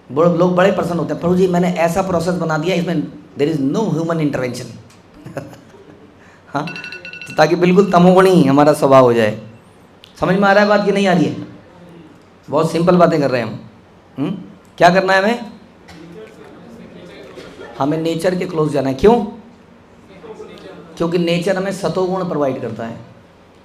लोग बड़े प्रसन्न होते हैं, प्रभु जी मैंने ऐसा प्रोसेस बना दिया इसमें there is no human intervention. हाँ, तो ताकि बिल्कुल तमोगुणी हमारा स्वभाव हो जाए। समझ में आ रहा है बात कि नहीं आ रही है? बहुत सिंपल बातें कर रहे हैं हम। क्या करना है हमें? हमें नेचर के क्लोज जाना है। क्यों? क्योंकि नेचर हमें सतोगुण प्रोवाइड करता है,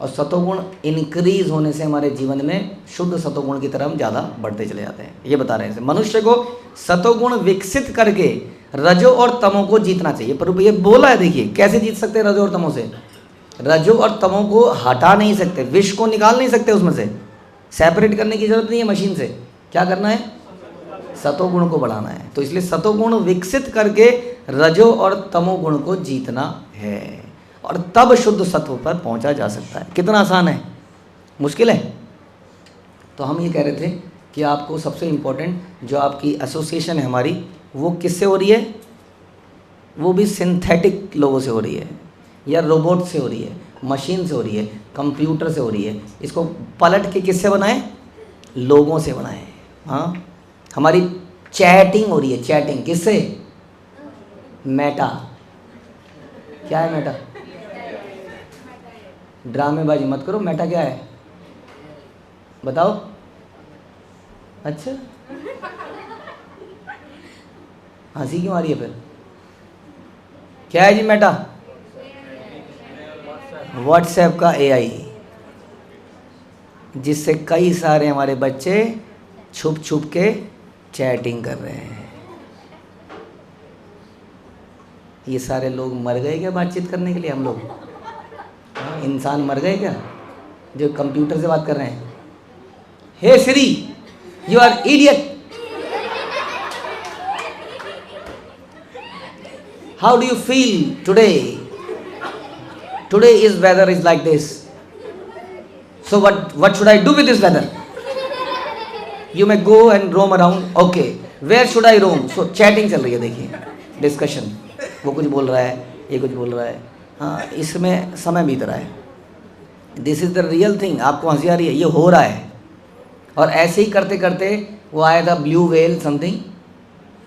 और सतोगुण इंक्रीज होने से हमारे जीवन में शुद्ध सतोगुण की तरफ ज़्यादा बढ़ते चले जाते हैं। ये बता रहे हैं मनुष्य को सतोगुण विकसित करके रजो और तमो को जीतना चाहिए। पर ये बोला है, देखिए कैसे जीत सकते हैं रजो और तमो से। रजो और तमो को हटा नहीं सकते, विष को निकाल नहीं सकते उसमें से, सेपरेट करने की जरूरत नहीं है मशीन से। क्या करना है? सतोगुण को बढ़ाना है। तो इसलिए सतोगुण विकसित करके रजो और तमोगुण को जीतना है, और तब शुद्ध सत्व पर पहुंचा जा सकता है। कितना आसान है, मुश्किल है? तो हम ये कह रहे थे कि आपको सबसे इम्पोर्टेंट जो आपकी एसोसिएशन है हमारी, वो किससे हो रही है? वो भी सिंथेटिक लोगों से हो रही है, या रोबोट से हो रही है, मशीन से हो रही है, कंप्यूटर से हो रही है। इसको पलट के किससे बनाएं? लोगों से बनाएं। हाँ, हमारी चैटिंग हो रही है, चैटिंग किससे? मेटा। क्या है मेटा? ड्रामेबाजी मत करो, मेटा क्या है बताओ। अच्छा, हंसी क्यों आ रही है फिर? क्या है जी मेटा? व्हाट्सएप का एआई, जिससे कई सारे हमारे बच्चे छुप छुप के चैटिंग कर रहे हैं। ये सारे लोग मर गए क्या बातचीत करने के लिए? हम लोग इंसान मर गए क्या जो कंप्यूटर से बात कर रहे हैं? Hey Siri, you are idiot, how do you feel today? Today is weather is like this, so what should I do with this weather? You may go and roam around. Okay, where should I roam? So chatting चल रही है, देखिए डिस्कशन, वो कुछ बोल रहा है, ये कुछ बोल रहा है। हाँ, इसमें समय बीत रहा है। This is the real thing. आपको हंसी आ रही है, ये हो रहा है। और ऐसे ही करते करते वो आया था ब्लू व्हेल समथिंग।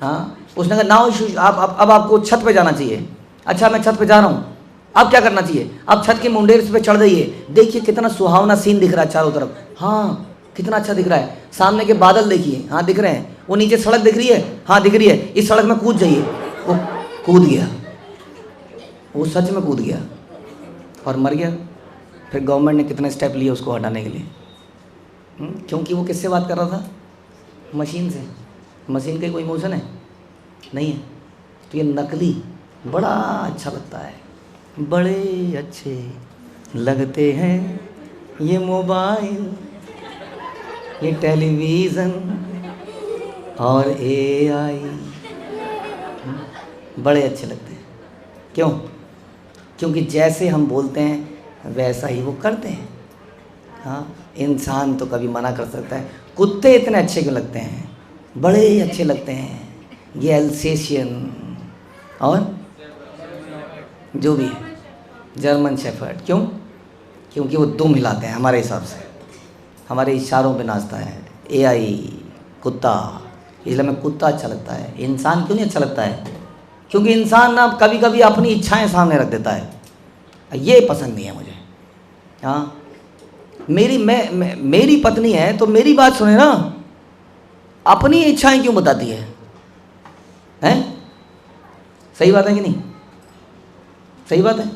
हाँ, उसने कहा नाउ आप अब आपको छत पे जाना चाहिए। अच्छा, मैं छत पे जा रहा हूँ, अब क्या करना चाहिए? अब छत के मुंडेर पे चढ़ जाइए, देखिए कितना सुहावना सीन दिख रहा है चारों तरफ। हाँ, कितना अच्छा दिख रहा है। सामने के बादल देखिए, हाँ दिख रहे हैं। वो नीचे सड़क दिख रही है, हाँ दिख रही है। इस सड़क में कूद जाइए। वो कूद गया, वो सच में कूद गया और मर गया। फिर गवर्नमेंट ने कितने स्टेप लिए उसको हटाने के लिए? क्योंकि वो किससे बात कर रहा था? मशीन से। मशीन का कोई इमोशन है? नहीं है। तो ये नकली बड़ा अच्छा लगता है, बड़े अच्छे लगते हैं ये मोबाइल, ये टेलीविज़न और एआई, बड़े अच्छे लगते हैं। क्यों? क्योंकि जैसे हम बोलते हैं वैसा ही वो करते हैं। हाँ, इंसान तो कभी मना कर सकता है। कुत्ते इतने अच्छे क्यों लगते हैं, बड़े ही अच्छे लगते हैं, ये अल्सेशियन और जो भी है जर्मन शेफर्ड। क्यों? क्योंकि वो दुम हिलाते हैं हमारे हिसाब से, हमारे इशारों पे नाचता है। AI कुत्ता, इसलिए हमें कुत्ता अच्छा लगता है। इंसान क्यों नहीं अच्छा लगता है? क्योंकि इंसान ना कभी कभी अपनी इच्छाएं सामने रख देता है, ये पसंद नहीं है मुझे। हाँ, मेरी पत्नी है तो मेरी बात सुने ना, अपनी इच्छाएं क्यों बताती है? हैं? सही बात है कि नहीं? सही बात है।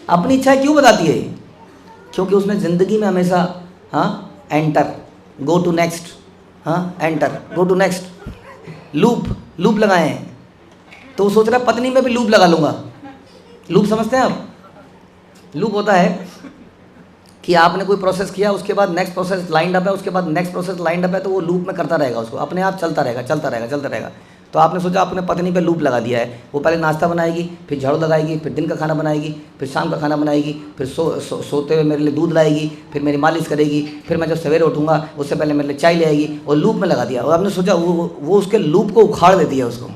अपनी इच्छाएं क्यों बताती है? क्योंकि उसने ज़िंदगी में हमेशा enter go to next, enter go to next loop लगाए हैं। तो वो सोच रहा है पत्नी में भी लूप लगा लूँगा। लूप समझते हैं आप? लूप होता है कि आपने कोई प्रोसेस किया, उसके बाद नेक्स्ट प्रोसेस लाइंड अप है, उसके बाद नेक्स्ट प्रोसेस लाइंड अप है, तो वो लूप में करता रहेगा, उसको अपने आप चलता रहेगा। तो आपने सोचा अपने पत्नी पे लूप लगा दिया है। वो पहले नाश्ता बनाएगी, फिर झाड़ू लगाएगी, फिर दिन का खाना बनाएगी, फिर शाम का खाना बनाएगी, फिर सोते हुए मेरे लिए दूध लाएगी, फिर मेरी मालिश करेगी, फिर मैं जब सवेरे उठूँगा उससे पहले मेरे लिए चाय ले आएगी, और लूप में लगा दिया। और आपने सोचा वो उसके लूप को उखाड़ देती है उसको,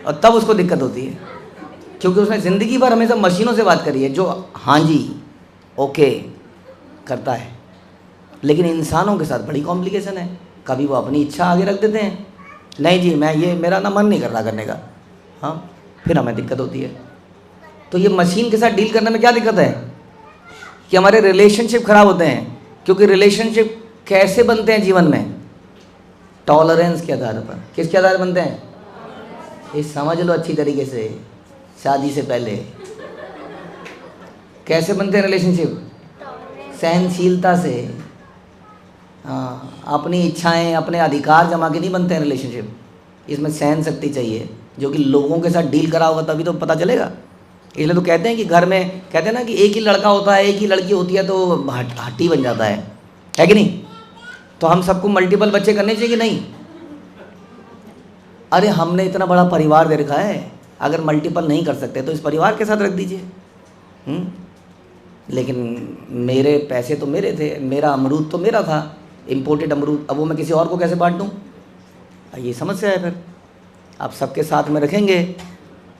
और तब उसको दिक्कत होती है, क्योंकि उसने ज़िंदगी भर हमेशा मशीनों से बात करी है जो हाँ जी ओके करता है। लेकिन इंसानों के साथ बड़ी कॉम्प्लिकेशन है। कभी वो अपनी इच्छा आगे रख देते हैं, नहीं जी ये मेरा ना मन नहीं कर रहा करने का, हाँ, फिर हमें दिक्कत होती है। तो ये मशीन के साथ डील करने में क्या दिक्कत है कि हमारे रिलेशनशिप खराब होते हैं। क्योंकि रिलेशनशिप कैसे बनते हैं जीवन में? टॉलरेंस के आधार पर। किसके आधार पर बनते हैं? ये समझ लो अच्छी तरीके से, शादी से पहले कैसे बनते हैं रिलेशनशिप? सहनशीलता से। हाँ, अपनी इच्छाएं अपने अधिकार जमा के नहीं बनते हैं रिलेशनशिप। इसमें सहन शक्ति चाहिए, जो कि लोगों के साथ डील करा होगा तभी तो पता चलेगा। इसलिए तो कहते हैं कि घर में कहते हैं ना कि एक ही लड़का होता है, एक ही लड़की होती है तो हट्टी बन जाता है कि नहीं? तो हम सबको मल्टीपल बच्चे करने चाहिए कि नहीं? अरे हमने इतना बड़ा परिवार दे रखा है, अगर मल्टीपल नहीं कर सकते तो इस परिवार के साथ रख दीजिए। लेकिन मेरे पैसे तो मेरे थे, मेरा अमरूद तो मेरा था, इम्पोर्टेड अमरूद, अब वो मैं किसी और को कैसे बांट दूँ? ये समस्या है। फिर आप सबके साथ में रखेंगे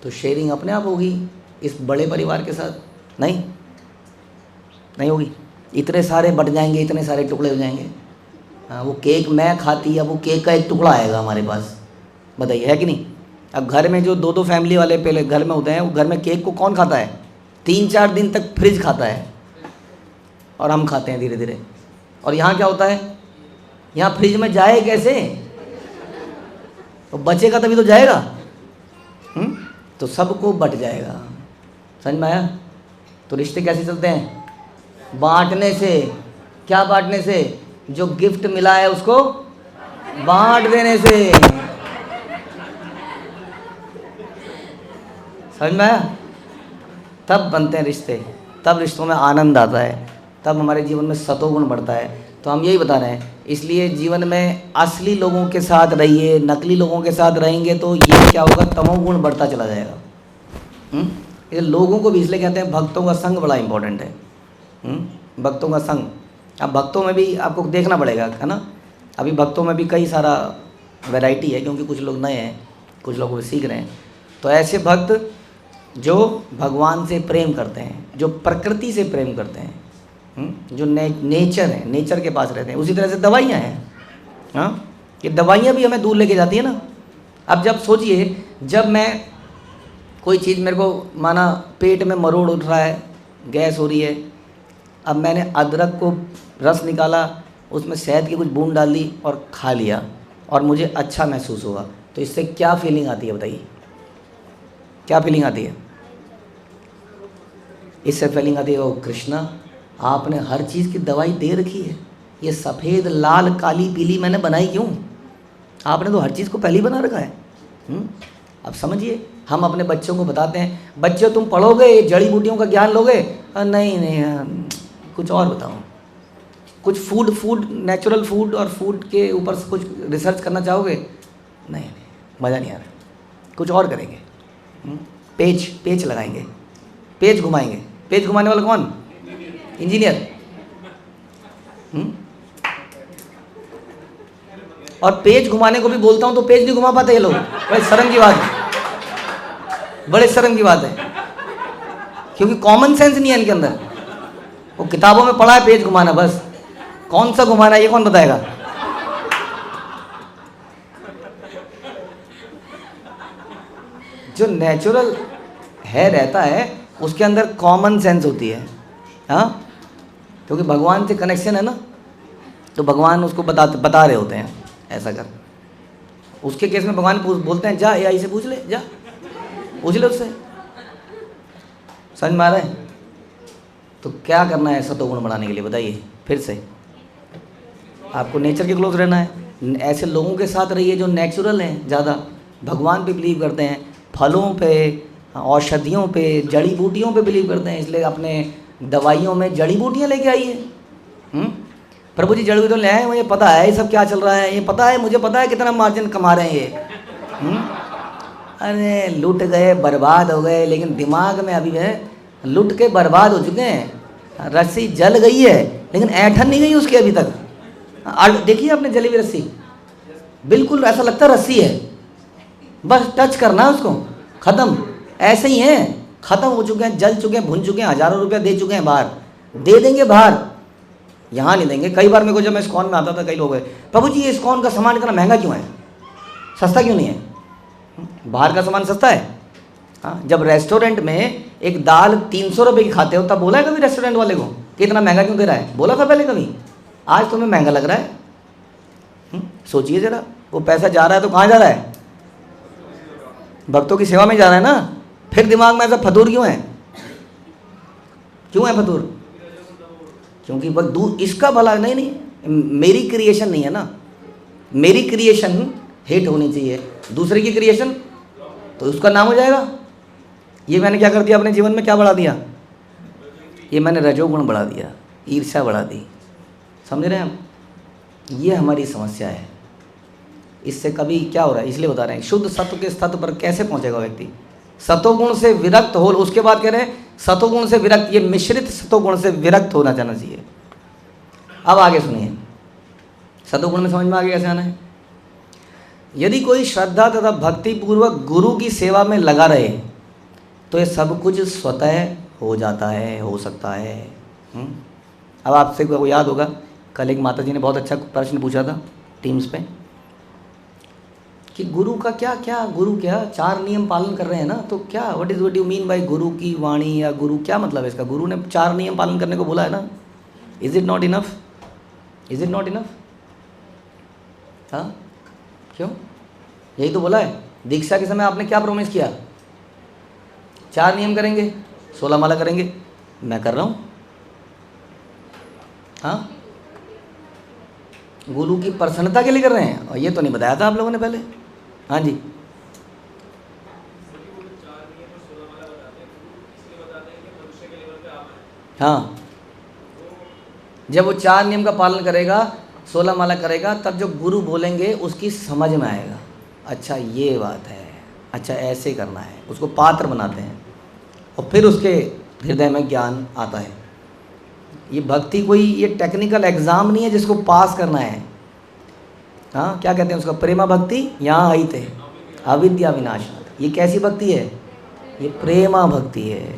तो शेयरिंग अपने आप होगी इस बड़े परिवार के साथ। नहीं होगी। इतने सारे बट जाएंगे, इतने सारे टुकड़े हो जाएंगे। हाँ, वो केक मैं खाती है, वो केक का एक टुकड़ा आएगा हमारे पास, बताइए है कि नहीं? अब घर में जो दो फैमिली वाले पहले घर में होते हैं, वो घर में केक को कौन खाता है? 3-4 दिन तक फ्रिज खाता है, और हम खाते हैं धीरे धीरे। और यहाँ क्या होता है? यहाँ फ्रिज में जाए कैसे? तो बचेगा तभी तो जाएगा। तो सबको बट जाएगा। समझ में आया? तो रिश्ते कैसे चलते हैं? बांटने से। क्या बांटने से? जो गिफ्ट मिला है उसको बांट देने से। समझ में आया? तब बनते हैं रिश्ते, तब रिश्तों में आनंद आता है, तब हमारे जीवन में सतोगुण बढ़ता है। तो हम यही बता रहे हैं। इसलिए जीवन में असली लोगों के साथ रहिए, नकली लोगों के साथ रहेंगे तो ये क्या होगा? तमोगुण बढ़ता चला जाएगा। ये लोगों को भी इसलिए कहते हैं भक्तों का संग बड़ा इंपॉर्टेंट है। भक्तों का संग। अब भक्तों में भी आपको देखना पड़ेगा, है ना? अभी भक्तों में भी कई सारा वैरायटी है, क्योंकि कुछ लोग नए हैं, कुछ लोग सीख रहे हैं। तो ऐसे भक्त जो भगवान से प्रेम करते हैं, जो प्रकृति से प्रेम करते हैं, जो नेचर है, नेचर के पास रहते हैं। उसी तरह से दवाइयाँ हैं। हाँ, ये दवाइयाँ भी हमें दूर लेके जाती है ना। अब जब सोचिए, जब मैं कोई चीज़, मेरे को माना पेट में मरोड़ उठ रहा है, गैस हो रही है, अब मैंने अदरक को रस निकाला, उसमें शहद की कुछ बूंद डाल दी और खा लिया, और मुझे अच्छा महसूस हुआ, तो इससे क्या फीलिंग आती है बताइए? क्या फीलिंग आती है? इससे फीलिंग आती है, ओ कृष्णा, आपने हर चीज़ की दवाई दे रखी है, ये सफ़ेद लाल काली पीली मैंने बनाई क्यों? आपने तो हर चीज़ को पहले ही बना रखा है। अब समझिए, हम अपने बच्चों को बताते हैं, बच्चों तुम पढ़ोगे, जड़ी बूटियों का ज्ञान लोगे? नहीं, कुछ और बताओ। कुछ फूड नेचुरल फूड और फूड के ऊपर कुछ रिसर्च करना चाहोगे? नहीं, मज़ा नहीं आ रहा। कुछ और करेंगे, पेच लगाएंगे, पेज घुमाएंगे। पेज घुमाने वाला कौन? इंजीनियर। और पेज घुमाने को भी बोलता हूँ तो पेज नहीं घुमा पाते ये लोग। बड़े शर्म की बात है, बड़े शर्म की बात है, क्योंकि कॉमन सेंस नहीं है इनके अंदर। वो किताबों में पढ़ा है पेज घुमाना, बस कौन सा घुमाना है ये कौन बताएगा? जो नेचुरल है रहता है उसके अंदर कॉमन सेंस होती है। हाँ, क्योंकि भगवान से कनेक्शन है ना, तो भगवान उसको बता रहे होते हैं ऐसा कर। उसके केस में भगवान बोलते हैं जा एआई से पूछ ले, जा पूछ ले उससे। समझ में आ रहा है? तो क्या करना है सतोगुण बढ़ाने के लिए बताइए फिर से? आपको नेचर के क्लोज रहना है। ऐसे लोगों के साथ रहिए जो नेचुरल हैं, ज़्यादा भगवान पे बिलीव करते हैं, फलों पे, औषधियों पे, जड़ी बूटियों पे बिलीव करते हैं। इसलिए अपने दवाइयों में जड़ी बूटियाँ लेके आइए। प्रभु जी जड़ी बूटियाँ ले आए, मुझे पता है ये सब क्या चल रहा है, ये पता है, मुझे पता है कितना मार्जिन कमा रहे हैं ये। अरे लूट गए, बर्बाद हो गए, लेकिन दिमाग में अभी है लूट के बर्बाद हो चुके हैं। रस्सी जल गई है लेकिन ऐठन नहीं गई उसकी अभी तक। देखिए आपने जली हुई रस्सी, बिल्कुल ऐसा लगता है रस्सी है, बस टच करना है उसको, ख़त्म। ऐसे ही हैं, ख़त्म हो चुके हैं, जल चुके हैं, भुन चुके हैं, हज़ारों रुपया दे चुके हैं बाहर, दे देंगे बाहर, यहाँ नहीं देंगे। कई बार मेरे को जब मैं इस्कॉन में आता था, कई लोग है प्रभु जी ये इस्कॉन का सामान इतना महंगा क्यों है, सस्ता क्यों नहीं है? बाहर का सामान सस्ता है। हाँ, जब रेस्टोरेंट में एक दाल 300 रुपये की खाते हो तब बोला है कभी रेस्टोरेंट वाले को कि इतना महंगा क्यों दे रहा है? बोला था पहले कभी? आज तुम्हें महंगा लग रहा है? सोचिए ज़रा, वो पैसा जा रहा है तो कहाँ जा रहा है? भक्तों की सेवा में जा रहा है ना। फिर दिमाग में ऐसा फतूर क्यों है? क्यों है फतूर? क्योंकि बस इसका भला नहीं, मेरी क्रिएशन नहीं है ना। मेरी क्रिएशन हिट होनी चाहिए, दूसरे की क्रिएशन तो उसका नाम हो जाएगा। ये मैंने क्या कर दिया अपने जीवन में? क्या बढ़ा दिया? ये मैंने रजोगुण बढ़ा दिया, ईर्ष्या बढ़ा दी। समझ रहे हैं हम? ये हमारी समस्या है। इससे कभी क्या हो रहा है इसलिए बता रहे हैं, शुद्ध सत्व के स्तर पर कैसे पहुंचेगा व्यक्ति? सतोगुण से विरक्त हो, उसके बाद कह रहे हैं सतोगुण से विरक्त, ये मिश्रित सतोगुण से विरक्त होना जाना चाहिए। अब आगे सुनिए, सतोगुण में समझ में आगे कैसे आना है। यदि कोई श्रद्धा तथा भक्ति पूर्वक गुरु की सेवा में लगा रहे तो ये सब कुछ स्वतः हो जाता है, हो सकता है। अब आपसे को याद होगा कल एक माता जी ने बहुत अच्छा प्रश्न पूछा था टीम्स पे कि गुरु का क्या क्या, गुरु क्या 4 नियम पालन कर रहे हैं ना, तो क्या व्हाट यू मीन बाय गुरु की वाणी, या गुरु क्या मतलब है इसका? गुरु ने 4 नियम पालन करने को बोला है ना। Is it not enough? Is it not enough? हाँ, क्यों? यही तो बोला है। दीक्षा के समय आपने क्या प्रॉमिस किया? 4 नियम करेंगे, 16 माला करेंगे। मैं कर रहा हूँ। हाँ, गुरु की प्रसन्नता के लिए कर रहे हैं, और ये तो नहीं बताया था आप लोगों ने पहले। हाँ जी, हाँ, जब वो 4 नियम का पालन करेगा, 16 माला करेगा, तब जो गुरु बोलेंगे उसकी समझ में आएगा, अच्छा ये बात है, अच्छा ऐसे करना है। उसको पात्र बनाते हैं और फिर उसके हृदय में ज्ञान आता है। ये भक्ति कोई ये टेक्निकल एग्ज़ाम नहीं है जिसको पास करना है। हाँ, क्या कहते हैं उसका? प्रेमा भक्ति यहाँ आई थे अविद्या विनाशात। ये कैसी भक्ति है? ये प्रेमा भक्ति है।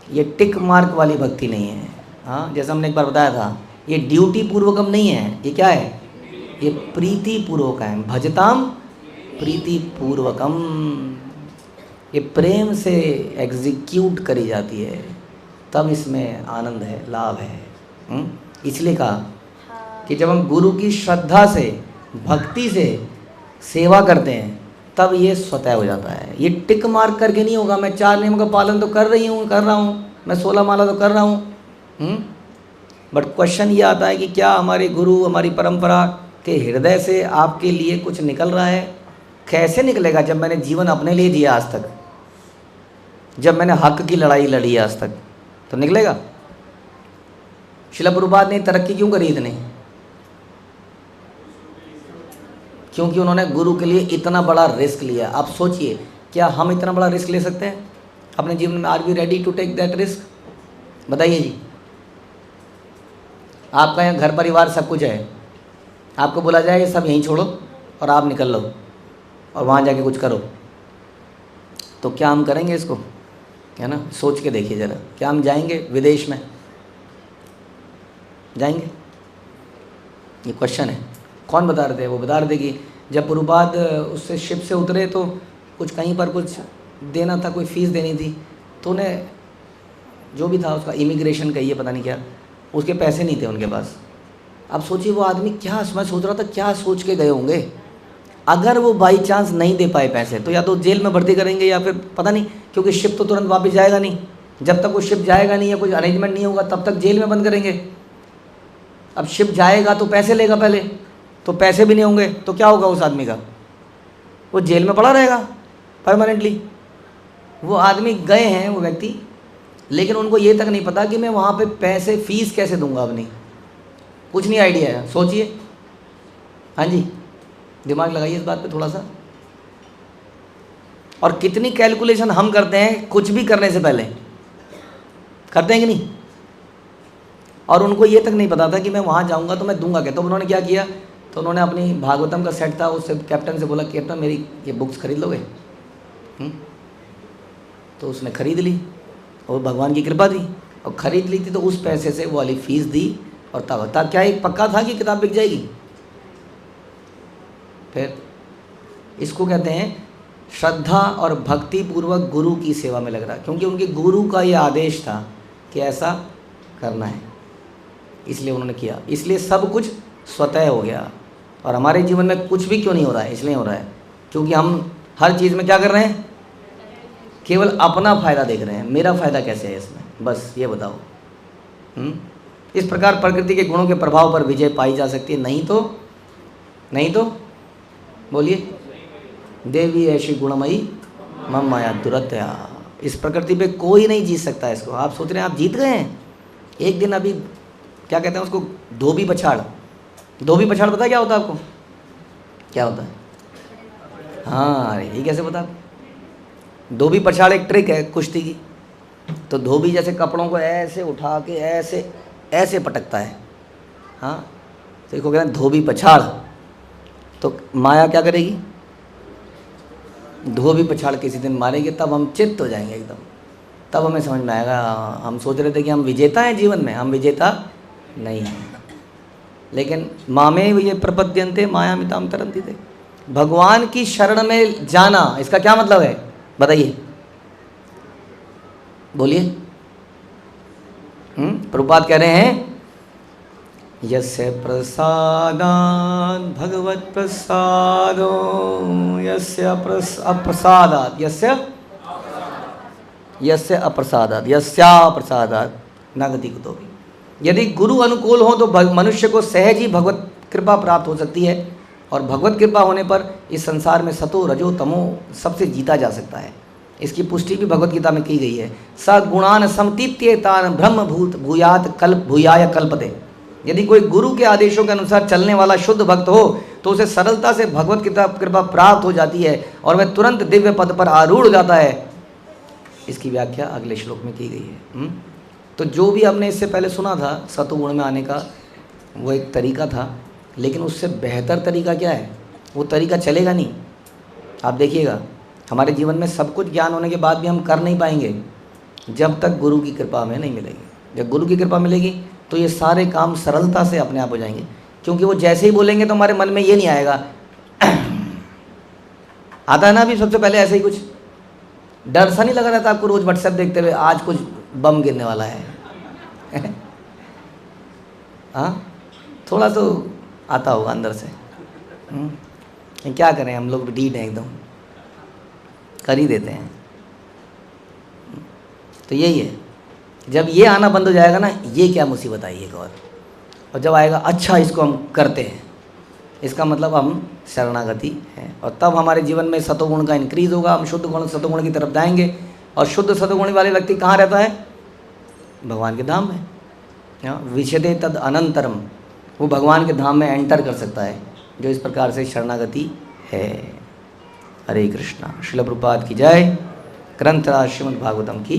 ये टिक मार्क वाली भक्ति नहीं है। हाँ, जैसा हमने एक बार बताया था, ये ड्यूटी पूर्वकम नहीं है। ये क्या है? ये प्रीति पूर्वक है। भजताम प्रीति पूर्वकम। ये प्रेम से एग्जीक्यूट करी जाती है, तब इसमें आनंद है, लाभ है। इसलिए कहा कि जब हम गुरु की श्रद्धा से, भक्ति से सेवा करते हैं तब ये स्वतः हो जाता है। ये टिक मार्क करके नहीं होगा। मैं 4 नियम का पालन तो कर रहा हूँ, मैं 16 माला तो कर रहा हूँ। बट क्वेश्चन ये आता है कि क्या हमारे गुरु, हमारी परंपरा के हृदय से आपके लिए कुछ निकल रहा है? कैसे निकलेगा? जब मैंने जीवन अपने लिए जिया आज तक, जब मैंने हक की लड़ाई लड़ी आज तक, तो निकलेगा। शिला प्रभुपाद ने तरक्की क्यों करी इतनी? क्योंकि उन्होंने गुरु के लिए इतना बड़ा रिस्क लिया। आप सोचिए, क्या हम इतना बड़ा रिस्क ले सकते हैं? अपने जीवन में? Are we ready to take that risk? बताइए जी। आपका यहाँ घर परिवार सब कुछ है, आपको बोला जाए ये सब यहीं छोड़ो और आप निकल लो और वहाँ जाके कुछ करो, तो क्या हम करेंगे इसको? है ना, सोच के देखिए ज़रा, क्या हम जाएंगे विदेश में? जाएंगे? ये क्वेश्चन है। कौन बता रहे थे? वो बता रहे थे कि जब प्रभुपाद उससे शिप से उतरे तो कुछ कहीं पर कुछ देना था, कोई फ़ीस देनी थी, तो उन्हें जो भी था उसका इमिग्रेशन का ये पता नहीं क्या, उसके पैसे नहीं थे उनके पास। अब सोचिए वो आदमी क्या, मैं सोच रहा था क्या सोच के गए होंगे। अगर वो बाई चांस नहीं दे पाए पैसे तो या तो जेल में भर्ती करेंगे या फिर पता नहीं, क्योंकि शिप तो तुरंत वापस जाएगा नहीं। जब तक वो शिप जाएगा नहीं या कुछ अरेंजमेंट नहीं होगा तब तक जेल में बंद करेंगे। अब शिप जाएगा तो पैसे लेगा पहले, तो पैसे भी नहीं होंगे तो क्या होगा उस आदमी का? वो जेल में पड़ा रहेगा परमानेंटली। वो आदमी गए हैं, वो व्यक्ति, लेकिन उनको ये तक नहीं पता कि मैं वहाँ पे पैसे फ़ीस कैसे दूंगा अपनी, कुछ नहीं आइडिया है। सोचिए, हाँ जी, दिमाग लगाइए इस बात पे थोड़ा सा। और कितनी कैलकुलेशन हम करते हैं कुछ भी करने से पहले, करते हैं कि नहीं? और उनको ये तक नहीं पता था कि मैं वहाँ जाऊँगा तो मैं दूंगा क्या। तो उन्होंने क्या किया, तो उन्होंने अपनी भागवतम का सेट था, उससे कैप्टन से बोला कैप्टन मेरी ये बुक्स खरीद लोगे? तो उसने खरीद ली और भगवान की कृपा थी, और ख़रीद ली थी तो उस पैसे से वो वाली फ़ीस दी। और तब क्या एक पक्का था कि किताब बिक जाएगी। फिर इसको कहते हैं श्रद्धा और भक्ति पूर्वक गुरु की सेवा में लग रहा, क्योंकि उनके गुरु का ये आदेश था कि ऐसा करना है, इसलिए उन्होंने किया। इसलिए सब कुछ स्वतः हो गया। और हमारे जीवन में कुछ भी क्यों नहीं हो रहा है? इसलिए हो रहा है क्योंकि हम हर चीज़ में क्या कर रहे हैं? केवल अपना फ़ायदा देख रहे हैं। मेरा फ़ायदा कैसे है इसमें, बस ये बताओ। इस प्रकार प्रकृति के गुणों के प्रभाव पर विजय पाई जा सकती है। नहीं तो बोलिए, देवी ऐसी गुणमयी मम माया दुरत्या। इस प्रकृति पे कोई नहीं जीत सकता है इसको। आप सोच रहे हैं आप जीत गए हैं एक दिन। अभी क्या कहते हैं उसको, धोबी पछाड़। धोबी पछाड़ पता है क्या होता है आपको? क्या होता है? हाँ, अरे ये कैसे पता? धोबी पछाड़ एक ट्रिक है कुश्ती की। तो धोबी जैसे कपड़ों को ऐसे उठा के ऐसे ऐसे पटकता है, हाँ, तो इसको कहते हैं धोबी पछाड़। तो माया क्या करेगी? धोबी पछाड़ किसी दिन मारेगी, तब हम चित्त हो जाएंगे एकदम। तब हमें समझ में आएगा हम सोच रहे थे कि हम विजेता हैं जीवन में, हम विजेता नहीं हैं। लेकिन मामे ये प्रपद्यन्ते मायामिताम तरन्ति थे। भगवान की शरण में जाना, इसका क्या मतलब है बताइए? बोलिए। प्रभुपाद कह रहे हैं यस्य प्रसादात् भगवत प्रसादो यस्य अप्रसादात् यस्य अप्रसादात् यस्या प्रसादात् न गति कुतोपि। यदि गुरु अनुकूल हो तो मनुष्य को सहज ही भगवत कृपा प्राप्त हो सकती है। और भगवत कृपा होने पर इस संसार में सतो रजो तमो सबसे जीता जा सकता है। इसकी पुष्टि भी भगवत गीता में की गई है। स गुणान समतीत्येतान ब्रह्म भूत भूयात कल्प भूयाय कल्पते। यदि कोई गुरु के आदेशों के अनुसार चलने वाला शुद्ध भक्त हो तो उसे सरलता से भगवत कृपा प्राप्त हो जाती है और वह तुरंत दिव्य पद पर आरूढ़ हो जाता है। इसकी व्याख्या अगले श्लोक में की गई है। तो जो भी हमने इससे पहले सुना था सतोगुण में आने का, वो एक तरीका था, लेकिन उससे बेहतर तरीका क्या है? वो तरीका चलेगा नहीं। आप देखिएगा हमारे जीवन में सब कुछ ज्ञान होने के बाद भी हम कर नहीं पाएंगे जब तक गुरु की कृपा हमें नहीं मिलेगी। जब गुरु की कृपा मिलेगी तो ये सारे काम सरलता से अपने आप हो जाएंगे, क्योंकि वो जैसे ही बोलेंगे तो हमारे मन में ये नहीं आएगा आता है ना अभी सबसे पहले ऐसे ही कुछ डर सा नहीं लगा रहता आपको रोज़ व्हाट्सएप देखते हुए आज कुछ बम गिरने वाला है हाँ, थोड़ा तो आता होगा अंदर से। क्या करें, हम लोग डीड हैं एकदम, कर ही देते हैं। तो यही है, जब ये आना बंद हो जाएगा ना, ये क्या मुसीबत आई एक और जब आएगा अच्छा इसको हम करते हैं, इसका मतलब हम शरणागति हैं। और तब हमारे जीवन में सतोगुण का इंक्रीज होगा, हम शुद्ध गुण सतोगुण की तरफ जाएंगे। और शुद्ध सतोगुण वाले व्यक्ति कहाँ रहता है? भगवान के धाम में। विशदे तद अनंतरम, वो भगवान के धाम में एंटर कर सकता है, जो इस प्रकार से शरणागति है। हरे कृष्णा। श्रील प्रभुपाद की जय। ग्रंथ राज श्रीमद् भागवतम की